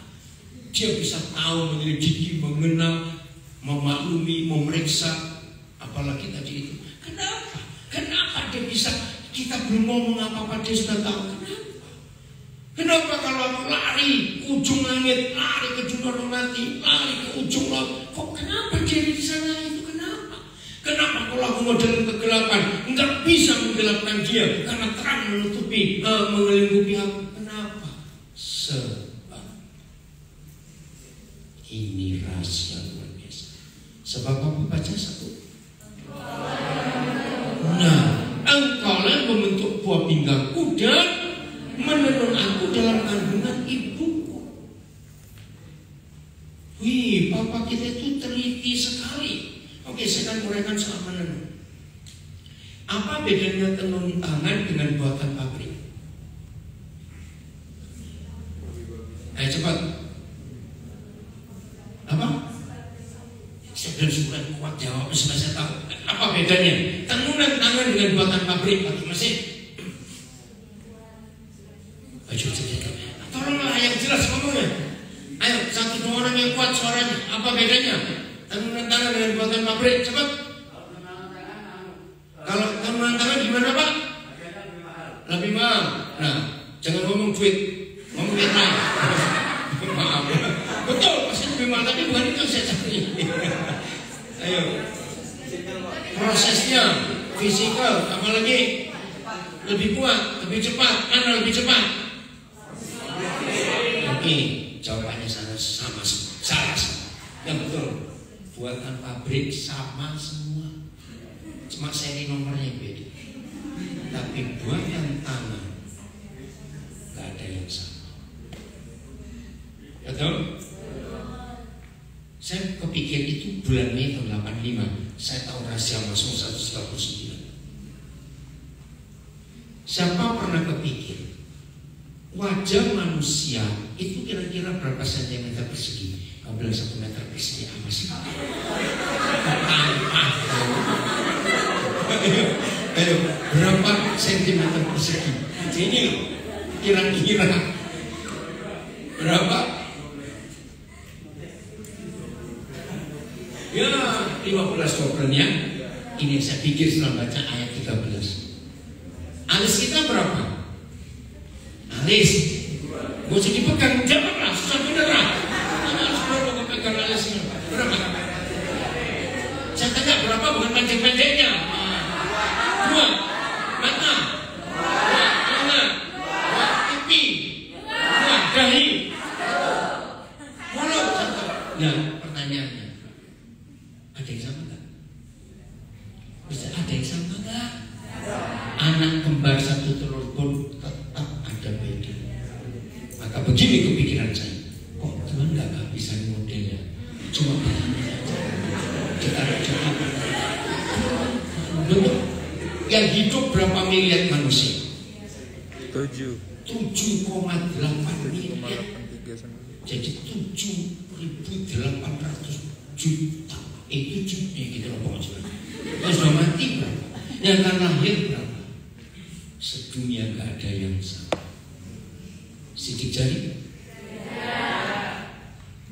dia bisa tahu, menyelidiki, mengenal, memaklumi, memeriksa, apalagi tadi itu? Kenapa dia bisa? Kita belum ngomong apa-apa dia sudah tahu. Kenapa kalau aku lari ke ujung langit, lari ke ujung orang mati, lari ke ujung laut, kok kenapa dia di sana itu? Kenapa kalau aku mau dalam kegelapan, enggak bisa menggelapkan dia karena terang menutupi, mengelilingi aku? Kenapa? Sebab ini rahasia luar biasa. Sebab apa? Baca 1. Nah, engkaulah membentuk buah pinggangku dan menenun aku dalam kandungan ibuku. Wih, Bapak kita itu teliti sekali. Oke, saya akan uraikan soal menenun. Apa bedanya tenun tangan dengan buatan pabrik? Ayo cepat. Apa? Saya belum sebulan kuat jawab, supaya saya tahu. Apa bedanya tenunan tangan dengan buatan pabrik pakai mesin? Tolonglah yang jelas ngomongnya. Ayo, 1-2 orang yang kuat suaranya. Apa bedanya tenunan tangan dengan buatan pabrik? Cepat. Kalau tenunan tangan gimana Pak? Lebih mahal. Nah, jangan ngomong duit, ngomong yang lain. Maaf. Betul, pasti lebih mahal, tapi bukan itu saya cari. Ayo. Prosesnya, fisikal, apalagi lebih kuat, lebih cepat, mana lebih cepat? Oke, jawabannya sama semua. Salah semua. Yang betul, buatan pabrik sama semua. Cuma seri nomornya beda. Tapi buatan tangan gak ada yang sama. Betul? Saya kepikir itu bulan Mei tahun 85. Saya tahu rahasia masuk 139. Siapa pernah kepikir wajah manusia itu kira-kira berapa sentimeter persegi? Kamu bilang 1 meter persegi apa sih? Ayo, berapa sentimeter persegi? Ini kira-kira berapa? Ya 15 dobelnya. Ini saya pikir setelah baca ayat 13. Alis kita berapa? Alis gak usah dipegang, janganlah, susah beneran. Harus mau pegang alisnya. Berapa? Saya tanya berapa, bukan panjang-panjangnya. 2 mata, 2 telinga, 2 pipi, 2 dahi, mulut 1. Nah, pertanyaannya, ada yang sama gak? Bisa ada yang sama gak? Anak kembar 1 telur pun tetap ada beda. Maka begini kepikiran saya, kok Tuhan gak kehabisan modelnya, cuma begini saja. Cetak-cetak bentuk yang hidup berapa miliar manusia? 7,8 miliar. Jadi 7.800 juta. Itu jumlah gitu loh pokoknya. Yang sudah mati berapa? Yang akan lahir berapa? Sedunia gak ada yang sama. Sidik jari?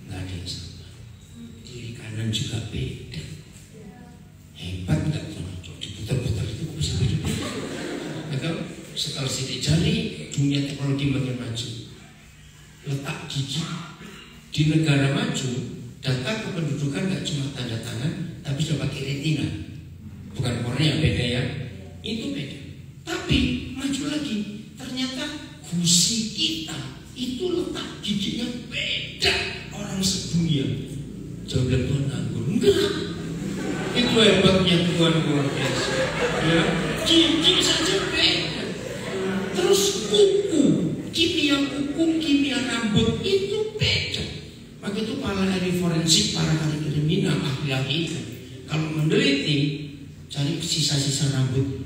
Gak ada yang sama. Kiri kanan juga beda. Hebat gak? Diputar-putar itu kok bisa beda-beda. Setelah sidik jari, dunia teknologi makin maju. Letak gigi di negara maju, data kependudukan gak cuma tanda tangan, tapi sudah pakai retina. Bukan Korea, beda ya. Itu beda. Tapi maju lagi, ternyata gusi kita itu letak giginya beda orang sedunia. Jauh bilang Tuhan nganggur. Enggak. Itu hebatnya Tuhan luar biasa. Ya, gigi saja beda. Terus kuku, kimia kuku, kimia rambut itu beda. Maka itu para ahli forensik, para ahli kriminal, ahli-ahli itu kalau meneliti, cari sisa-sisa rambut,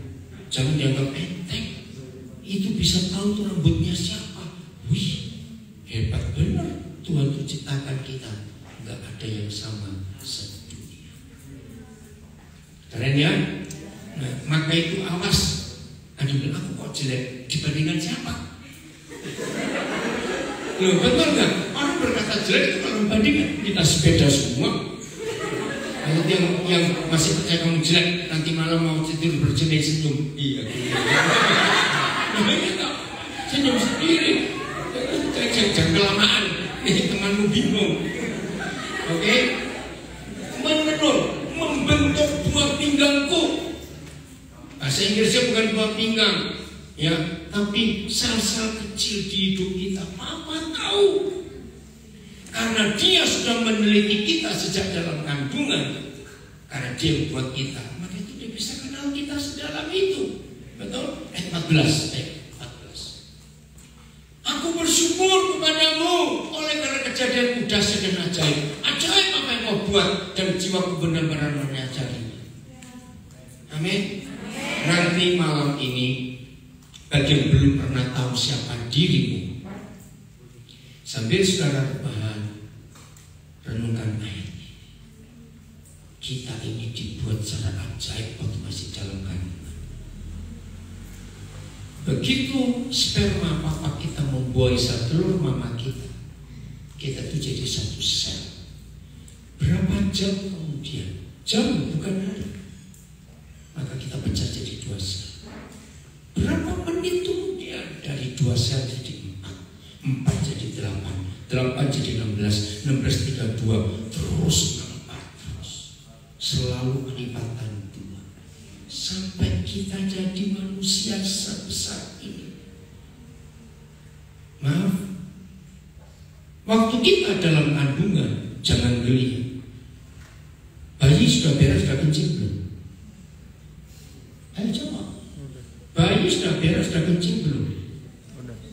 jangan dianggap enteng. Itu bisa tahu tuh rambutnya siapa. Wih, hebat benar Tuhan tuh ciptakan kita. Gak ada yang sama sedunia. Keren ya? Nah, maka itu awas. Ada yang bilang, aku kok jelek dibandingkan siapa? Loh, betul gak? Orang berkata jelek itu kalau membandingkan. Kita sepeda semua. Yang masih percaya kamu jelek, nanti malam mau tidur berjenis senyum. Iya, namanya senyum sendiri. Jangan kelamaan, temanmu bingung. Oke? Menenun, membentuk buah pinggangku. Bahasa Inggrisnya bukan buah pinggang, ya, tapi sel-sel kecil di hidup kita. Mama tahu. Karena dia sudah meneliti kita sejak dalam kandungan. Karena dia buat kita, maka itu dia bisa kenal kita sedalam itu. Betul? 14. Aku bersyukur kepadamu oleh karena kejadianmu dahsyat dan ajaib. Ajaib apa yang kau buat dan jiwaku benar-benar menyadarinya. Amin. Nanti malam ini bagi yang belum pernah tahu siapa dirimu, sambil saudara rebahan, renungkan ayat ini. Kita ini dibuat secara ajaib waktu masih dalam kandungan. Begitu sperma papa kita membuahi telur mama kita, kita itu jadi satu sel. Berapa jam kemudian, jam bukan hari, maka kita pecah jadi 2 sel. Berapa menit kemudian dari 2 sel jadi 4, 4 jadi 8, 8 jadi 16, 16 32, terus 4 terus. Selalu peningkatan 2 sampai kita jadi manusia sebesar ini. Maaf, waktu kita dalam kandungan jangan geli. Bayi sudah beres, sudah kencing belum? Ayo coba. Bayi sudah beres, sudah kencing belum?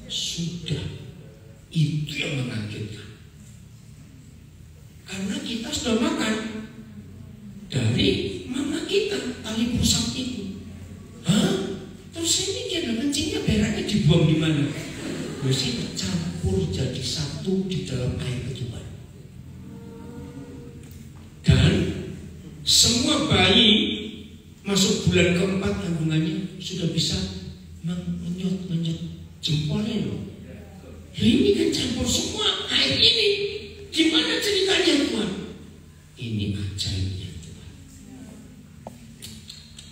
Sudah. Itu yang mengagetkan. Karena kita sudah makan dari mama kita, tali pusat itu. Hah? Terus saya mikir, kencingnya beraknya dibuang di mana? Mesti campur jadi satu di dalam air ketuban. Dan semua bayi masuk bulan keempat kandungannya sudah bisa menyot jempolnya loh. Ini kan campur semua air ini. Gimana ceritanya Tuhan? Ini ajaibnya Tuhan.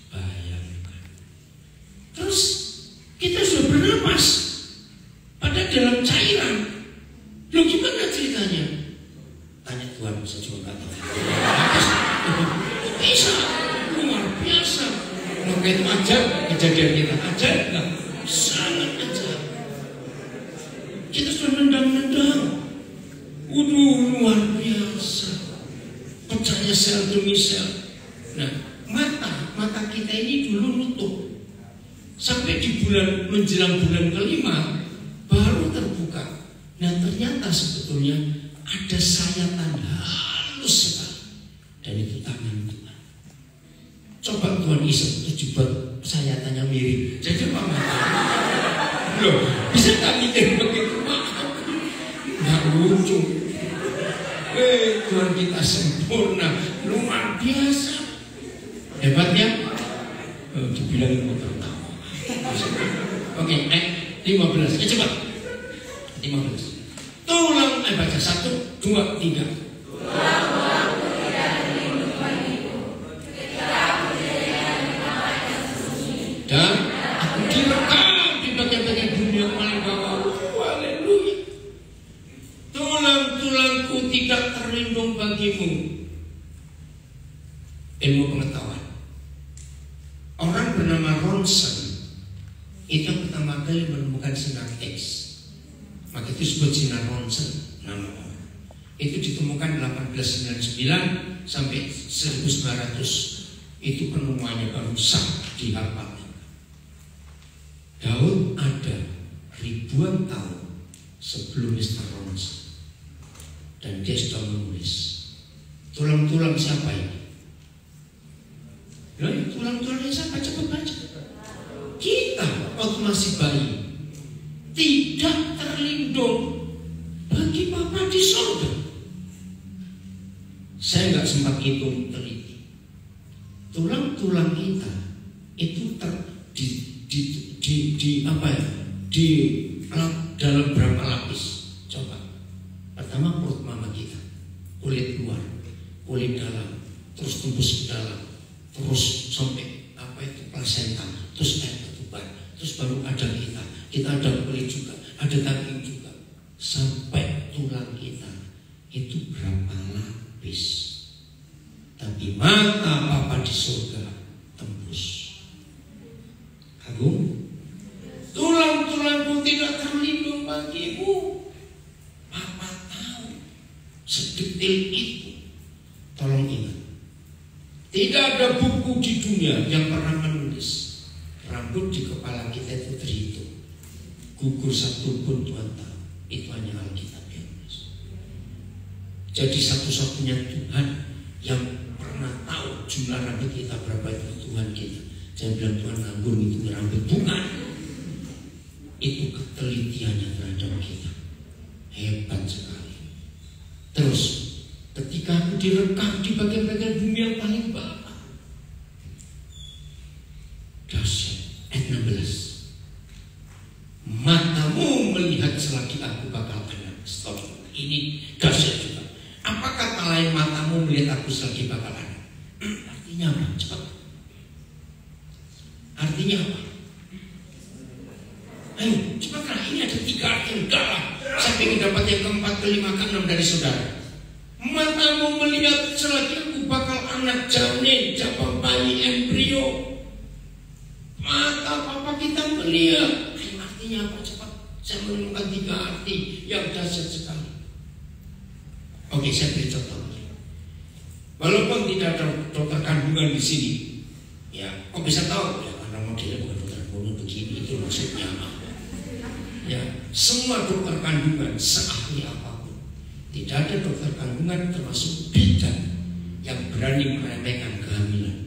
Bayangkan. Terus kita sudah bernapas pada dalam cairan. Loh gimana ceritanya? Tanya Tuhan, saya cuma nggak tahu. Bisa, luar biasa. Maka itu ajaib kejadian kita. Ajaib nggak? Sangat ajaib. Kita sudah nendang-nendang. Luar biasa. Pecahnya sel demi sel. Nah, mata kita ini dulu nutup. Sampai di menjelang bulan kelima baru terbuka. Nah, ternyata sebetulnya ada sayatan halus sekali. Dan itu tangan Tuhan. Coba Tuhan isep itu buat sayatannya mirip. Jadi apa mata? Loh, bisa tak mikir begitu? Nggak lucu. Tuhan kita sempurna, luar biasa. Hebatnya, dibilangin mau tertawa. Oke, 15. Cepat. 15. Tulang, baca 1, 2, 3.
Tulang-tulangku tidak terlindung bagiku ketika aku dijadikan di tempat yang sunyi.
Dan aku direkam di bagian-bagian dunia yang paling bawah. Haleluya. Tulang-tulangku tidak terlindung bagimu. Ilmu pengetahuan. Orang bernama Ronson itu yang pertama kali menemukan sinar X. Maka itu disebut sinar Ronson nama orang. Itu ditemukan 1899 sampai 1900. Itu penemuannya baru sah dihafal. Daud ada ribuan tahun sebelum Mr. Ronson, dan dia sudah menulis. Tulang-tulang siapa ini? Tulang-tulangnya siapa? Cepat baca. Kita waktu masih bayi tidak terlindung bagi Bapa di surga. Saya nggak sempat hitung teliti. Tulang-tulang kita itu dalam berapa lapis? Coba. Pertama perut mama kita, kulit luar, kulit dalam, terus tembus ke dalam, terus sampai plasenta, terus air ketuban, terus baru ada kita. Kita ada kulit juga, ada daging juga, sampai tulang kita itu berapa lapis? Tapi mata Bapa di surga tembus. Agung. Tulang-tulangku tidak terlindung bagimu. Papa tahu sedetil itu. Tolong ingat, tidak ada buku di dunia yang pernah menulis rambut di kepala kita itu terhitung. Gugur satu pun Tuhan tahu. Itu hanya Alkitab yang menulis. Jadi satu-satunya Tuhan yang pernah tahu jumlah rambut kita berapa itu Tuhan kita. Jangan bilang Tuhan nganggur itu rambut, bukan. Itu ketelitiannya terhadap kita. Hebat sekali. Terus ketika aku direkam di bagian-bagian dunia yang paling bawah, dahsyat. Ayat 16. Matamu melihat selagi aku bakal anak. Stop. Ini dahsyat juga. Apa kata lain matamu melihat aku selagi bakal anak? Artinya apa? Cepat. Artinya apa? Ayo, cepatlah. Ini ada 3 arti. Udahlah. Saya ingin dapat yang keempat, kelima, keenam dari saudara. Matamu melihat selagi aku bakal anak janin, cabang bayi, embrio. Mata Papa kita melihat. Artinya apa? Cepat. Saya menemukan 3 arti yang dahsyat sekali. Oke, saya beri contoh. Walaupun tidak ada dokter kandungan di sini, ya, kok bisa tahu? Ya, karena modelnya bukan dokter kandungan begini, itu maksudnya apa? Ya, semua dokter kandungan seahli apapun Tidak ada dokter kandungan termasuk bidan yang berani meremehkan kehamilan.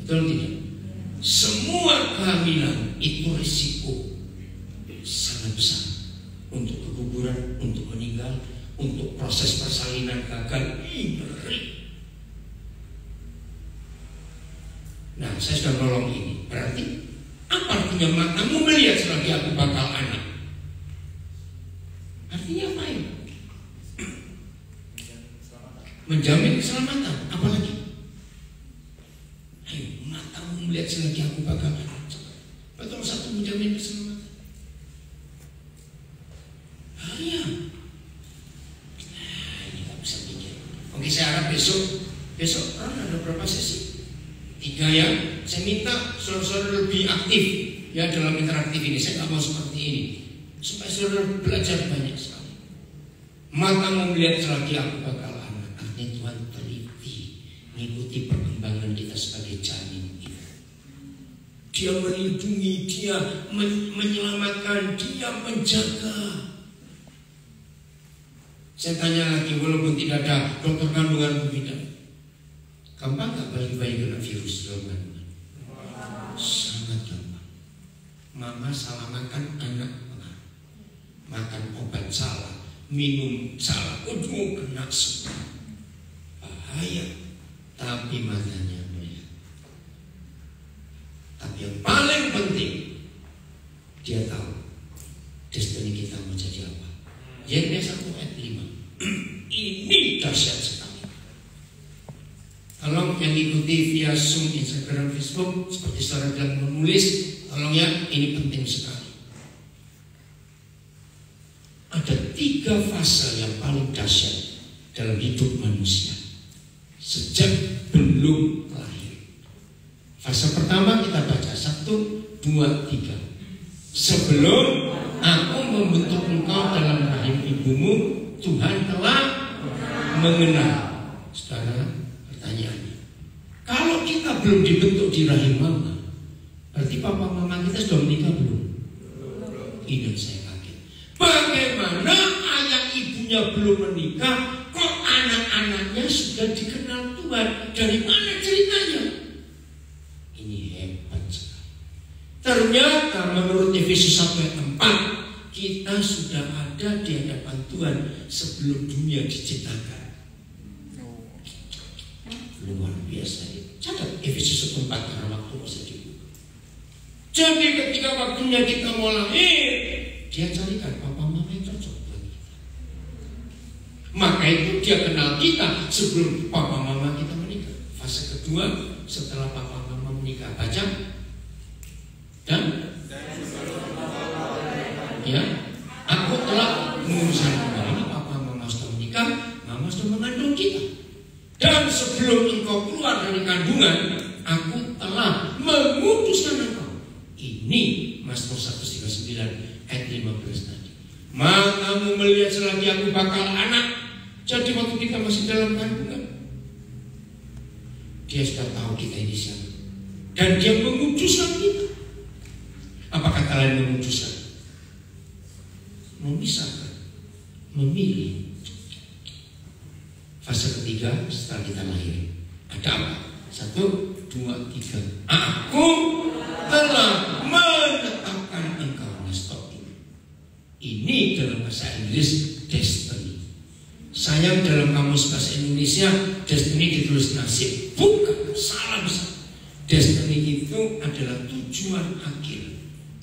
Betul tidak? Semua kehamilan itu risiko sangat besar. Untuk keguguran, untuk meninggal, untuk proses persalinan gagal, ngeri. Nah, saya sudah nolong ini. Berarti apa artinya matamu melihat selagi aku bakal anak? Artinya apa ya? Menjamin keselamatan. Apalagi? Ayo, matamu melihat selagi aku bakal anak. Betul, satu menjamin keselamatan. Iya. Ini gak bisa pikir. Oke, saya harap besok ada berapa sesi? 3 ya. Saya minta saudara-saudara lebih aktif ya dalam interaktif ini. Saya nggak mau seperti ini, supaya saudara belajar banyak sekali. Matamu melihat selagi aku bakal anak. Artinya Tuhan teliti mengikuti perkembangan kita sebagai janin itu. Dia melindungi, dia menyelamatkan, dia menjaga. Saya tanya lagi, walaupun tidak ada dokter kandungan bidan, gampang gak bayi-bayi kena virus dalam kandungan? Sangat gampang. Mama salah makan, anak makan obat salah, minum salah, kena semua. Bahaya. Tapi matanya melihat. Tapi yang paling penting, dia tahu destiny kita mau jadi apa. Yeremia 1 ayat 5. Ini dahsyat sekali. Tolong yang ikuti via Zoom, Instagram, Facebook, seperti saudara bilang menulis, tolong ya, ini penting sekali. Ada 3 fase yang paling dahsyat dalam hidup manusia sejak belum lahir. Fase pertama kita baca 1, 2, 3. Sebelum aku membentuk engkau dalam rahim ibumu, Tuhan telah mengenal. Saudara, pertanyaannya, kalau kita belum dibentuk di rahim mama, berarti papa mama kita sudah menikah belum? Ini saya kaget. Bagaimana ayah ibunya belum menikah, kok anak-anaknya sudah dikenal Tuhan? Dari mana ceritanya? Ini hebat sekali. Ternyata menurut Efesus 1 ayat 4, kita sudah ada di hadapan Tuhan sebelum dunia diciptakan. Luar biasa ini. Catat Efesus 1 ayat 4 karena waktu masih dibuka. Jadi ketika waktunya kita mau lahir, dia carikan papa mama yang cocok buat kita. Maka itu dia kenal kita sebelum papa mama kita menikah. Fase kedua, setelah papa mama menikah, baca. Dan ya, aku telah mengurusan kembali. Papa mama sudah menikah, mama sudah mengandung kita. Dan sebelum engkau keluar dari kandungan, aku telah memutuskan engkau. Ini Mazmur 139 ayat 15 tadi. Matamu melihat selagi aku bakal anak. Jadi waktu kita masih dalam kandungan, dia sudah tahu kita ini siapa. Dan dia memutuskan kita. Apa kata lain memutuskan? Memisahkan, memilih. Fase ketiga setelah kita lahir, ada apa? 1, 2, 3. Aku telah menetapkan engkau. Stop. Ini dalam bahasa Inggris destiny. Sayang dalam kamus bahasa Indonesia destiny ditulis nasib. Bukan, salah besar. Destiny itu adalah tujuan akhir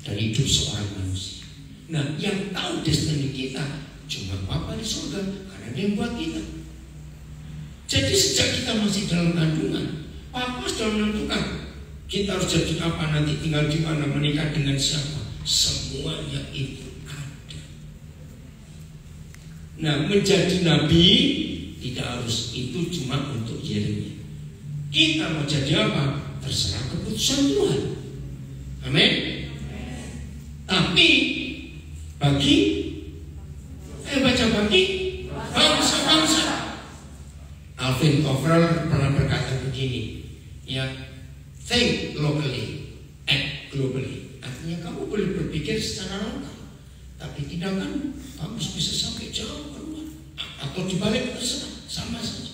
dari hidup seorang manusia. Nah, yang tahu destiny kita cuma Bapa di surga, karena Dia yang buat kita. Jadi sejak kita masih dalam kandungan, Papa sudah menentukan kita harus jadi apa, nanti tinggal di mana, menikah dengan siapa. Semuanya itu ada. Nah, menjadi nabi tidak harus itu cuma untuk Yeremia. Kita mau jadi apa, terserah keputusan Tuhan. Amin. Tapi bagi bangsa-bangsa, Alvin Toffler pernah berkata begini, ya, think locally, act globally. Artinya kamu boleh berpikir secara lokal, Tapi tindakan kamu bisa sampai jauh keluar atau dibalik terserah, sama saja.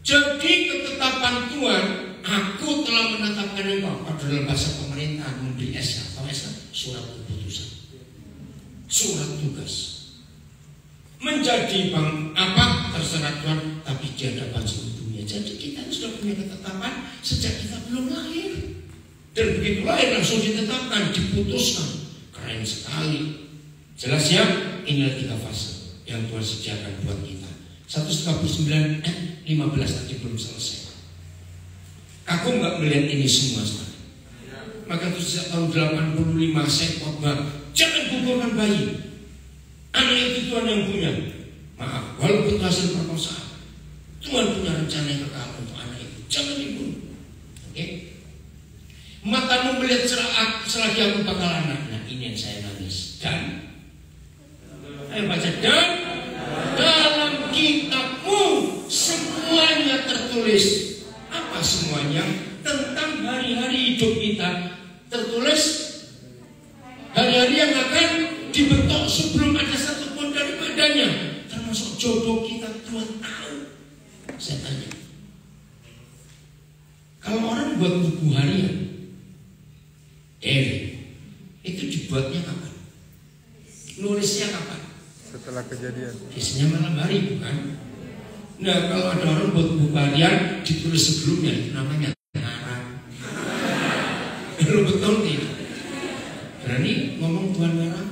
Jadi ketetapan Tuhan, aku telah menetapkan engkau, pada dalam bahasa pemerintahan memberi SK, atau SK, surat keputusan, surat tugas. Menjadi terserah Tuhan, tapi dia ada baju dunia. Jadi kita sudah punya ketetapan sejak kita belum lahir. Dan begitu lahir langsung ditetapkan, diputuskan. Keren sekali. Jelas ya, inilah 3 fase yang Tuhan sediakan buat kita. 149 15 tadi belum selesai. Aku nggak melihat ini semua sekarang. Maka itu sejak tahun 85 saya khotbah, jangan gugurkan bayi. Anak itu Tuhan yang punya. Maaf, walaupun itu hasil perkosaan, Tuhan punya rencana yang kekal untuk anak itu. Jangan dibunuh. Oke? Matamu melihat selagi aku bakal anak. Nah, ini yang saya nangis. Dan ayo baca. Dan dalam kitabmu semuanya tertulis. Apa semuanya? Tentang hari-hari hidup kita. Tertulis hari-hari yang akan dibentuk sebelum ada satupun daripadanya, termasuk jodoh kita. Tuhan tahu. Saya tanya, kalau orang buat buku harian, itu dibuatnya kapan? Nulisnya kapan?
Setelah kejadian.
Biasanya malam hari, bukan? Nah, kalau ada orang buat buku harian ditulis sebelumnya, itu namanya ngarang. Lu betul tidak? Berani ngomong Tuhan ngarang?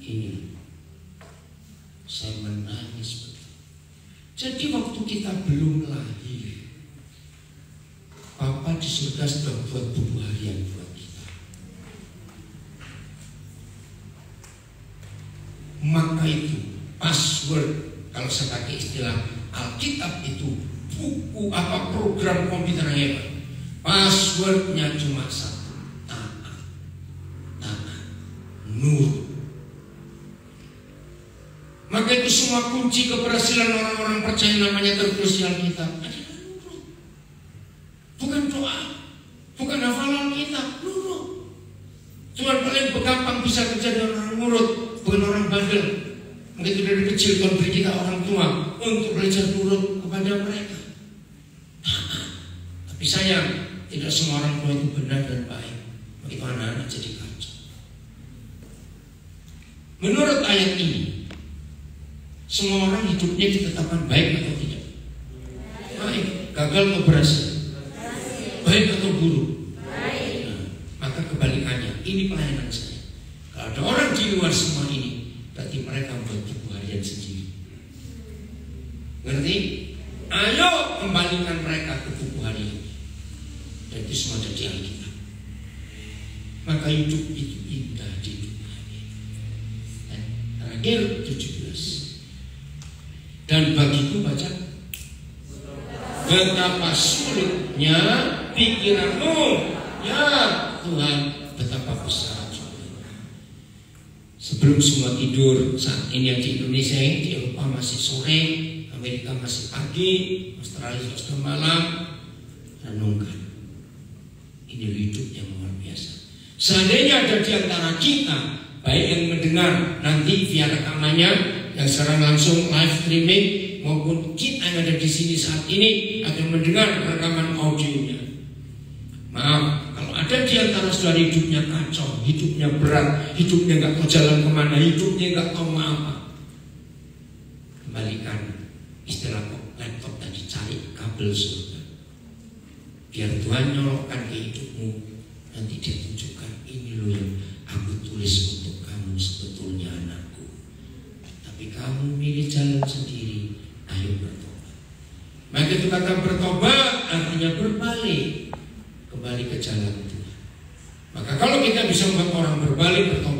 Ini saya menangis betul. Jadi waktu kita belum lahir, Papa di surga sudah buat buku harian buat kita. Maka itu password, kalau saya pakai istilah Alkitab itu buku program komputer hebat. Passwordnya cuma satu, taat, nur. Maka itu semua kunci keberhasilan orang-orang percaya namanya tertulis di Alkitab. Bukan doa, bukan hafalan kita, nurut. Cuma paling gampang bisa kerja dengan orang nurut, bukan orang bandel. Begitu dari kecil Tuhan beri kita orang tua untuk belajar nurut kepada mereka. Tapi sayang, tidak semua orang tua itu benar dan baik. Begitu anak-anak jadi kacau. Menurut ayat ini, semua orang hidupnya ditetapkan baik atau tidak? Baik. Gagal atau berhasil? Baik atau buruk? Nah, maka kebalikannya, ini pelayanan saya. Kalau ada orang di luar semua ini, berarti mereka membuat buku harian sendiri. Ngerti? Ayo kembalikan mereka ke buku harian. Dan itu semua ada di Alkitab. Maka hidup itu indah di dunia ini. Dan terakhir 17. Dan bagiku baca, betapa sulitnya pikiranmu, ya Tuhan, betapa besar jumlahnya. Sebelum semua tidur, saat ini yang di Indonesia, di Eropa masih sore, Amerika masih pagi, Australia sudah malam, renungkan. Ini hidup yang luar biasa. Seandainya ada di antara kita, baik yang mendengar nanti via rekamannya, yang sekarang langsung live streaming, maupun kita yang ada di sini saat ini akan mendengar rekaman audionya. Maaf, kalau ada di antara saudara hidupnya kacau, hidupnya berat, hidupnya nggak tahu jalan kemana, hidupnya nggak tahu mau apa, kembalikan istilah laptop tadi, cari kabel surga. Biar Tuhan nyolokkan ke hidupmu, nanti dia tunjukkan, ini loh yang aku tulis untuk kamu sebetulnya anakku. Tapi kamu milih jalan sendiri, ayo bertobat. Maka itu kata bertobat artinya berbalik, kembali ke jalan Tuhan. Maka kalau kita bisa membuat orang berbalik, bertobat,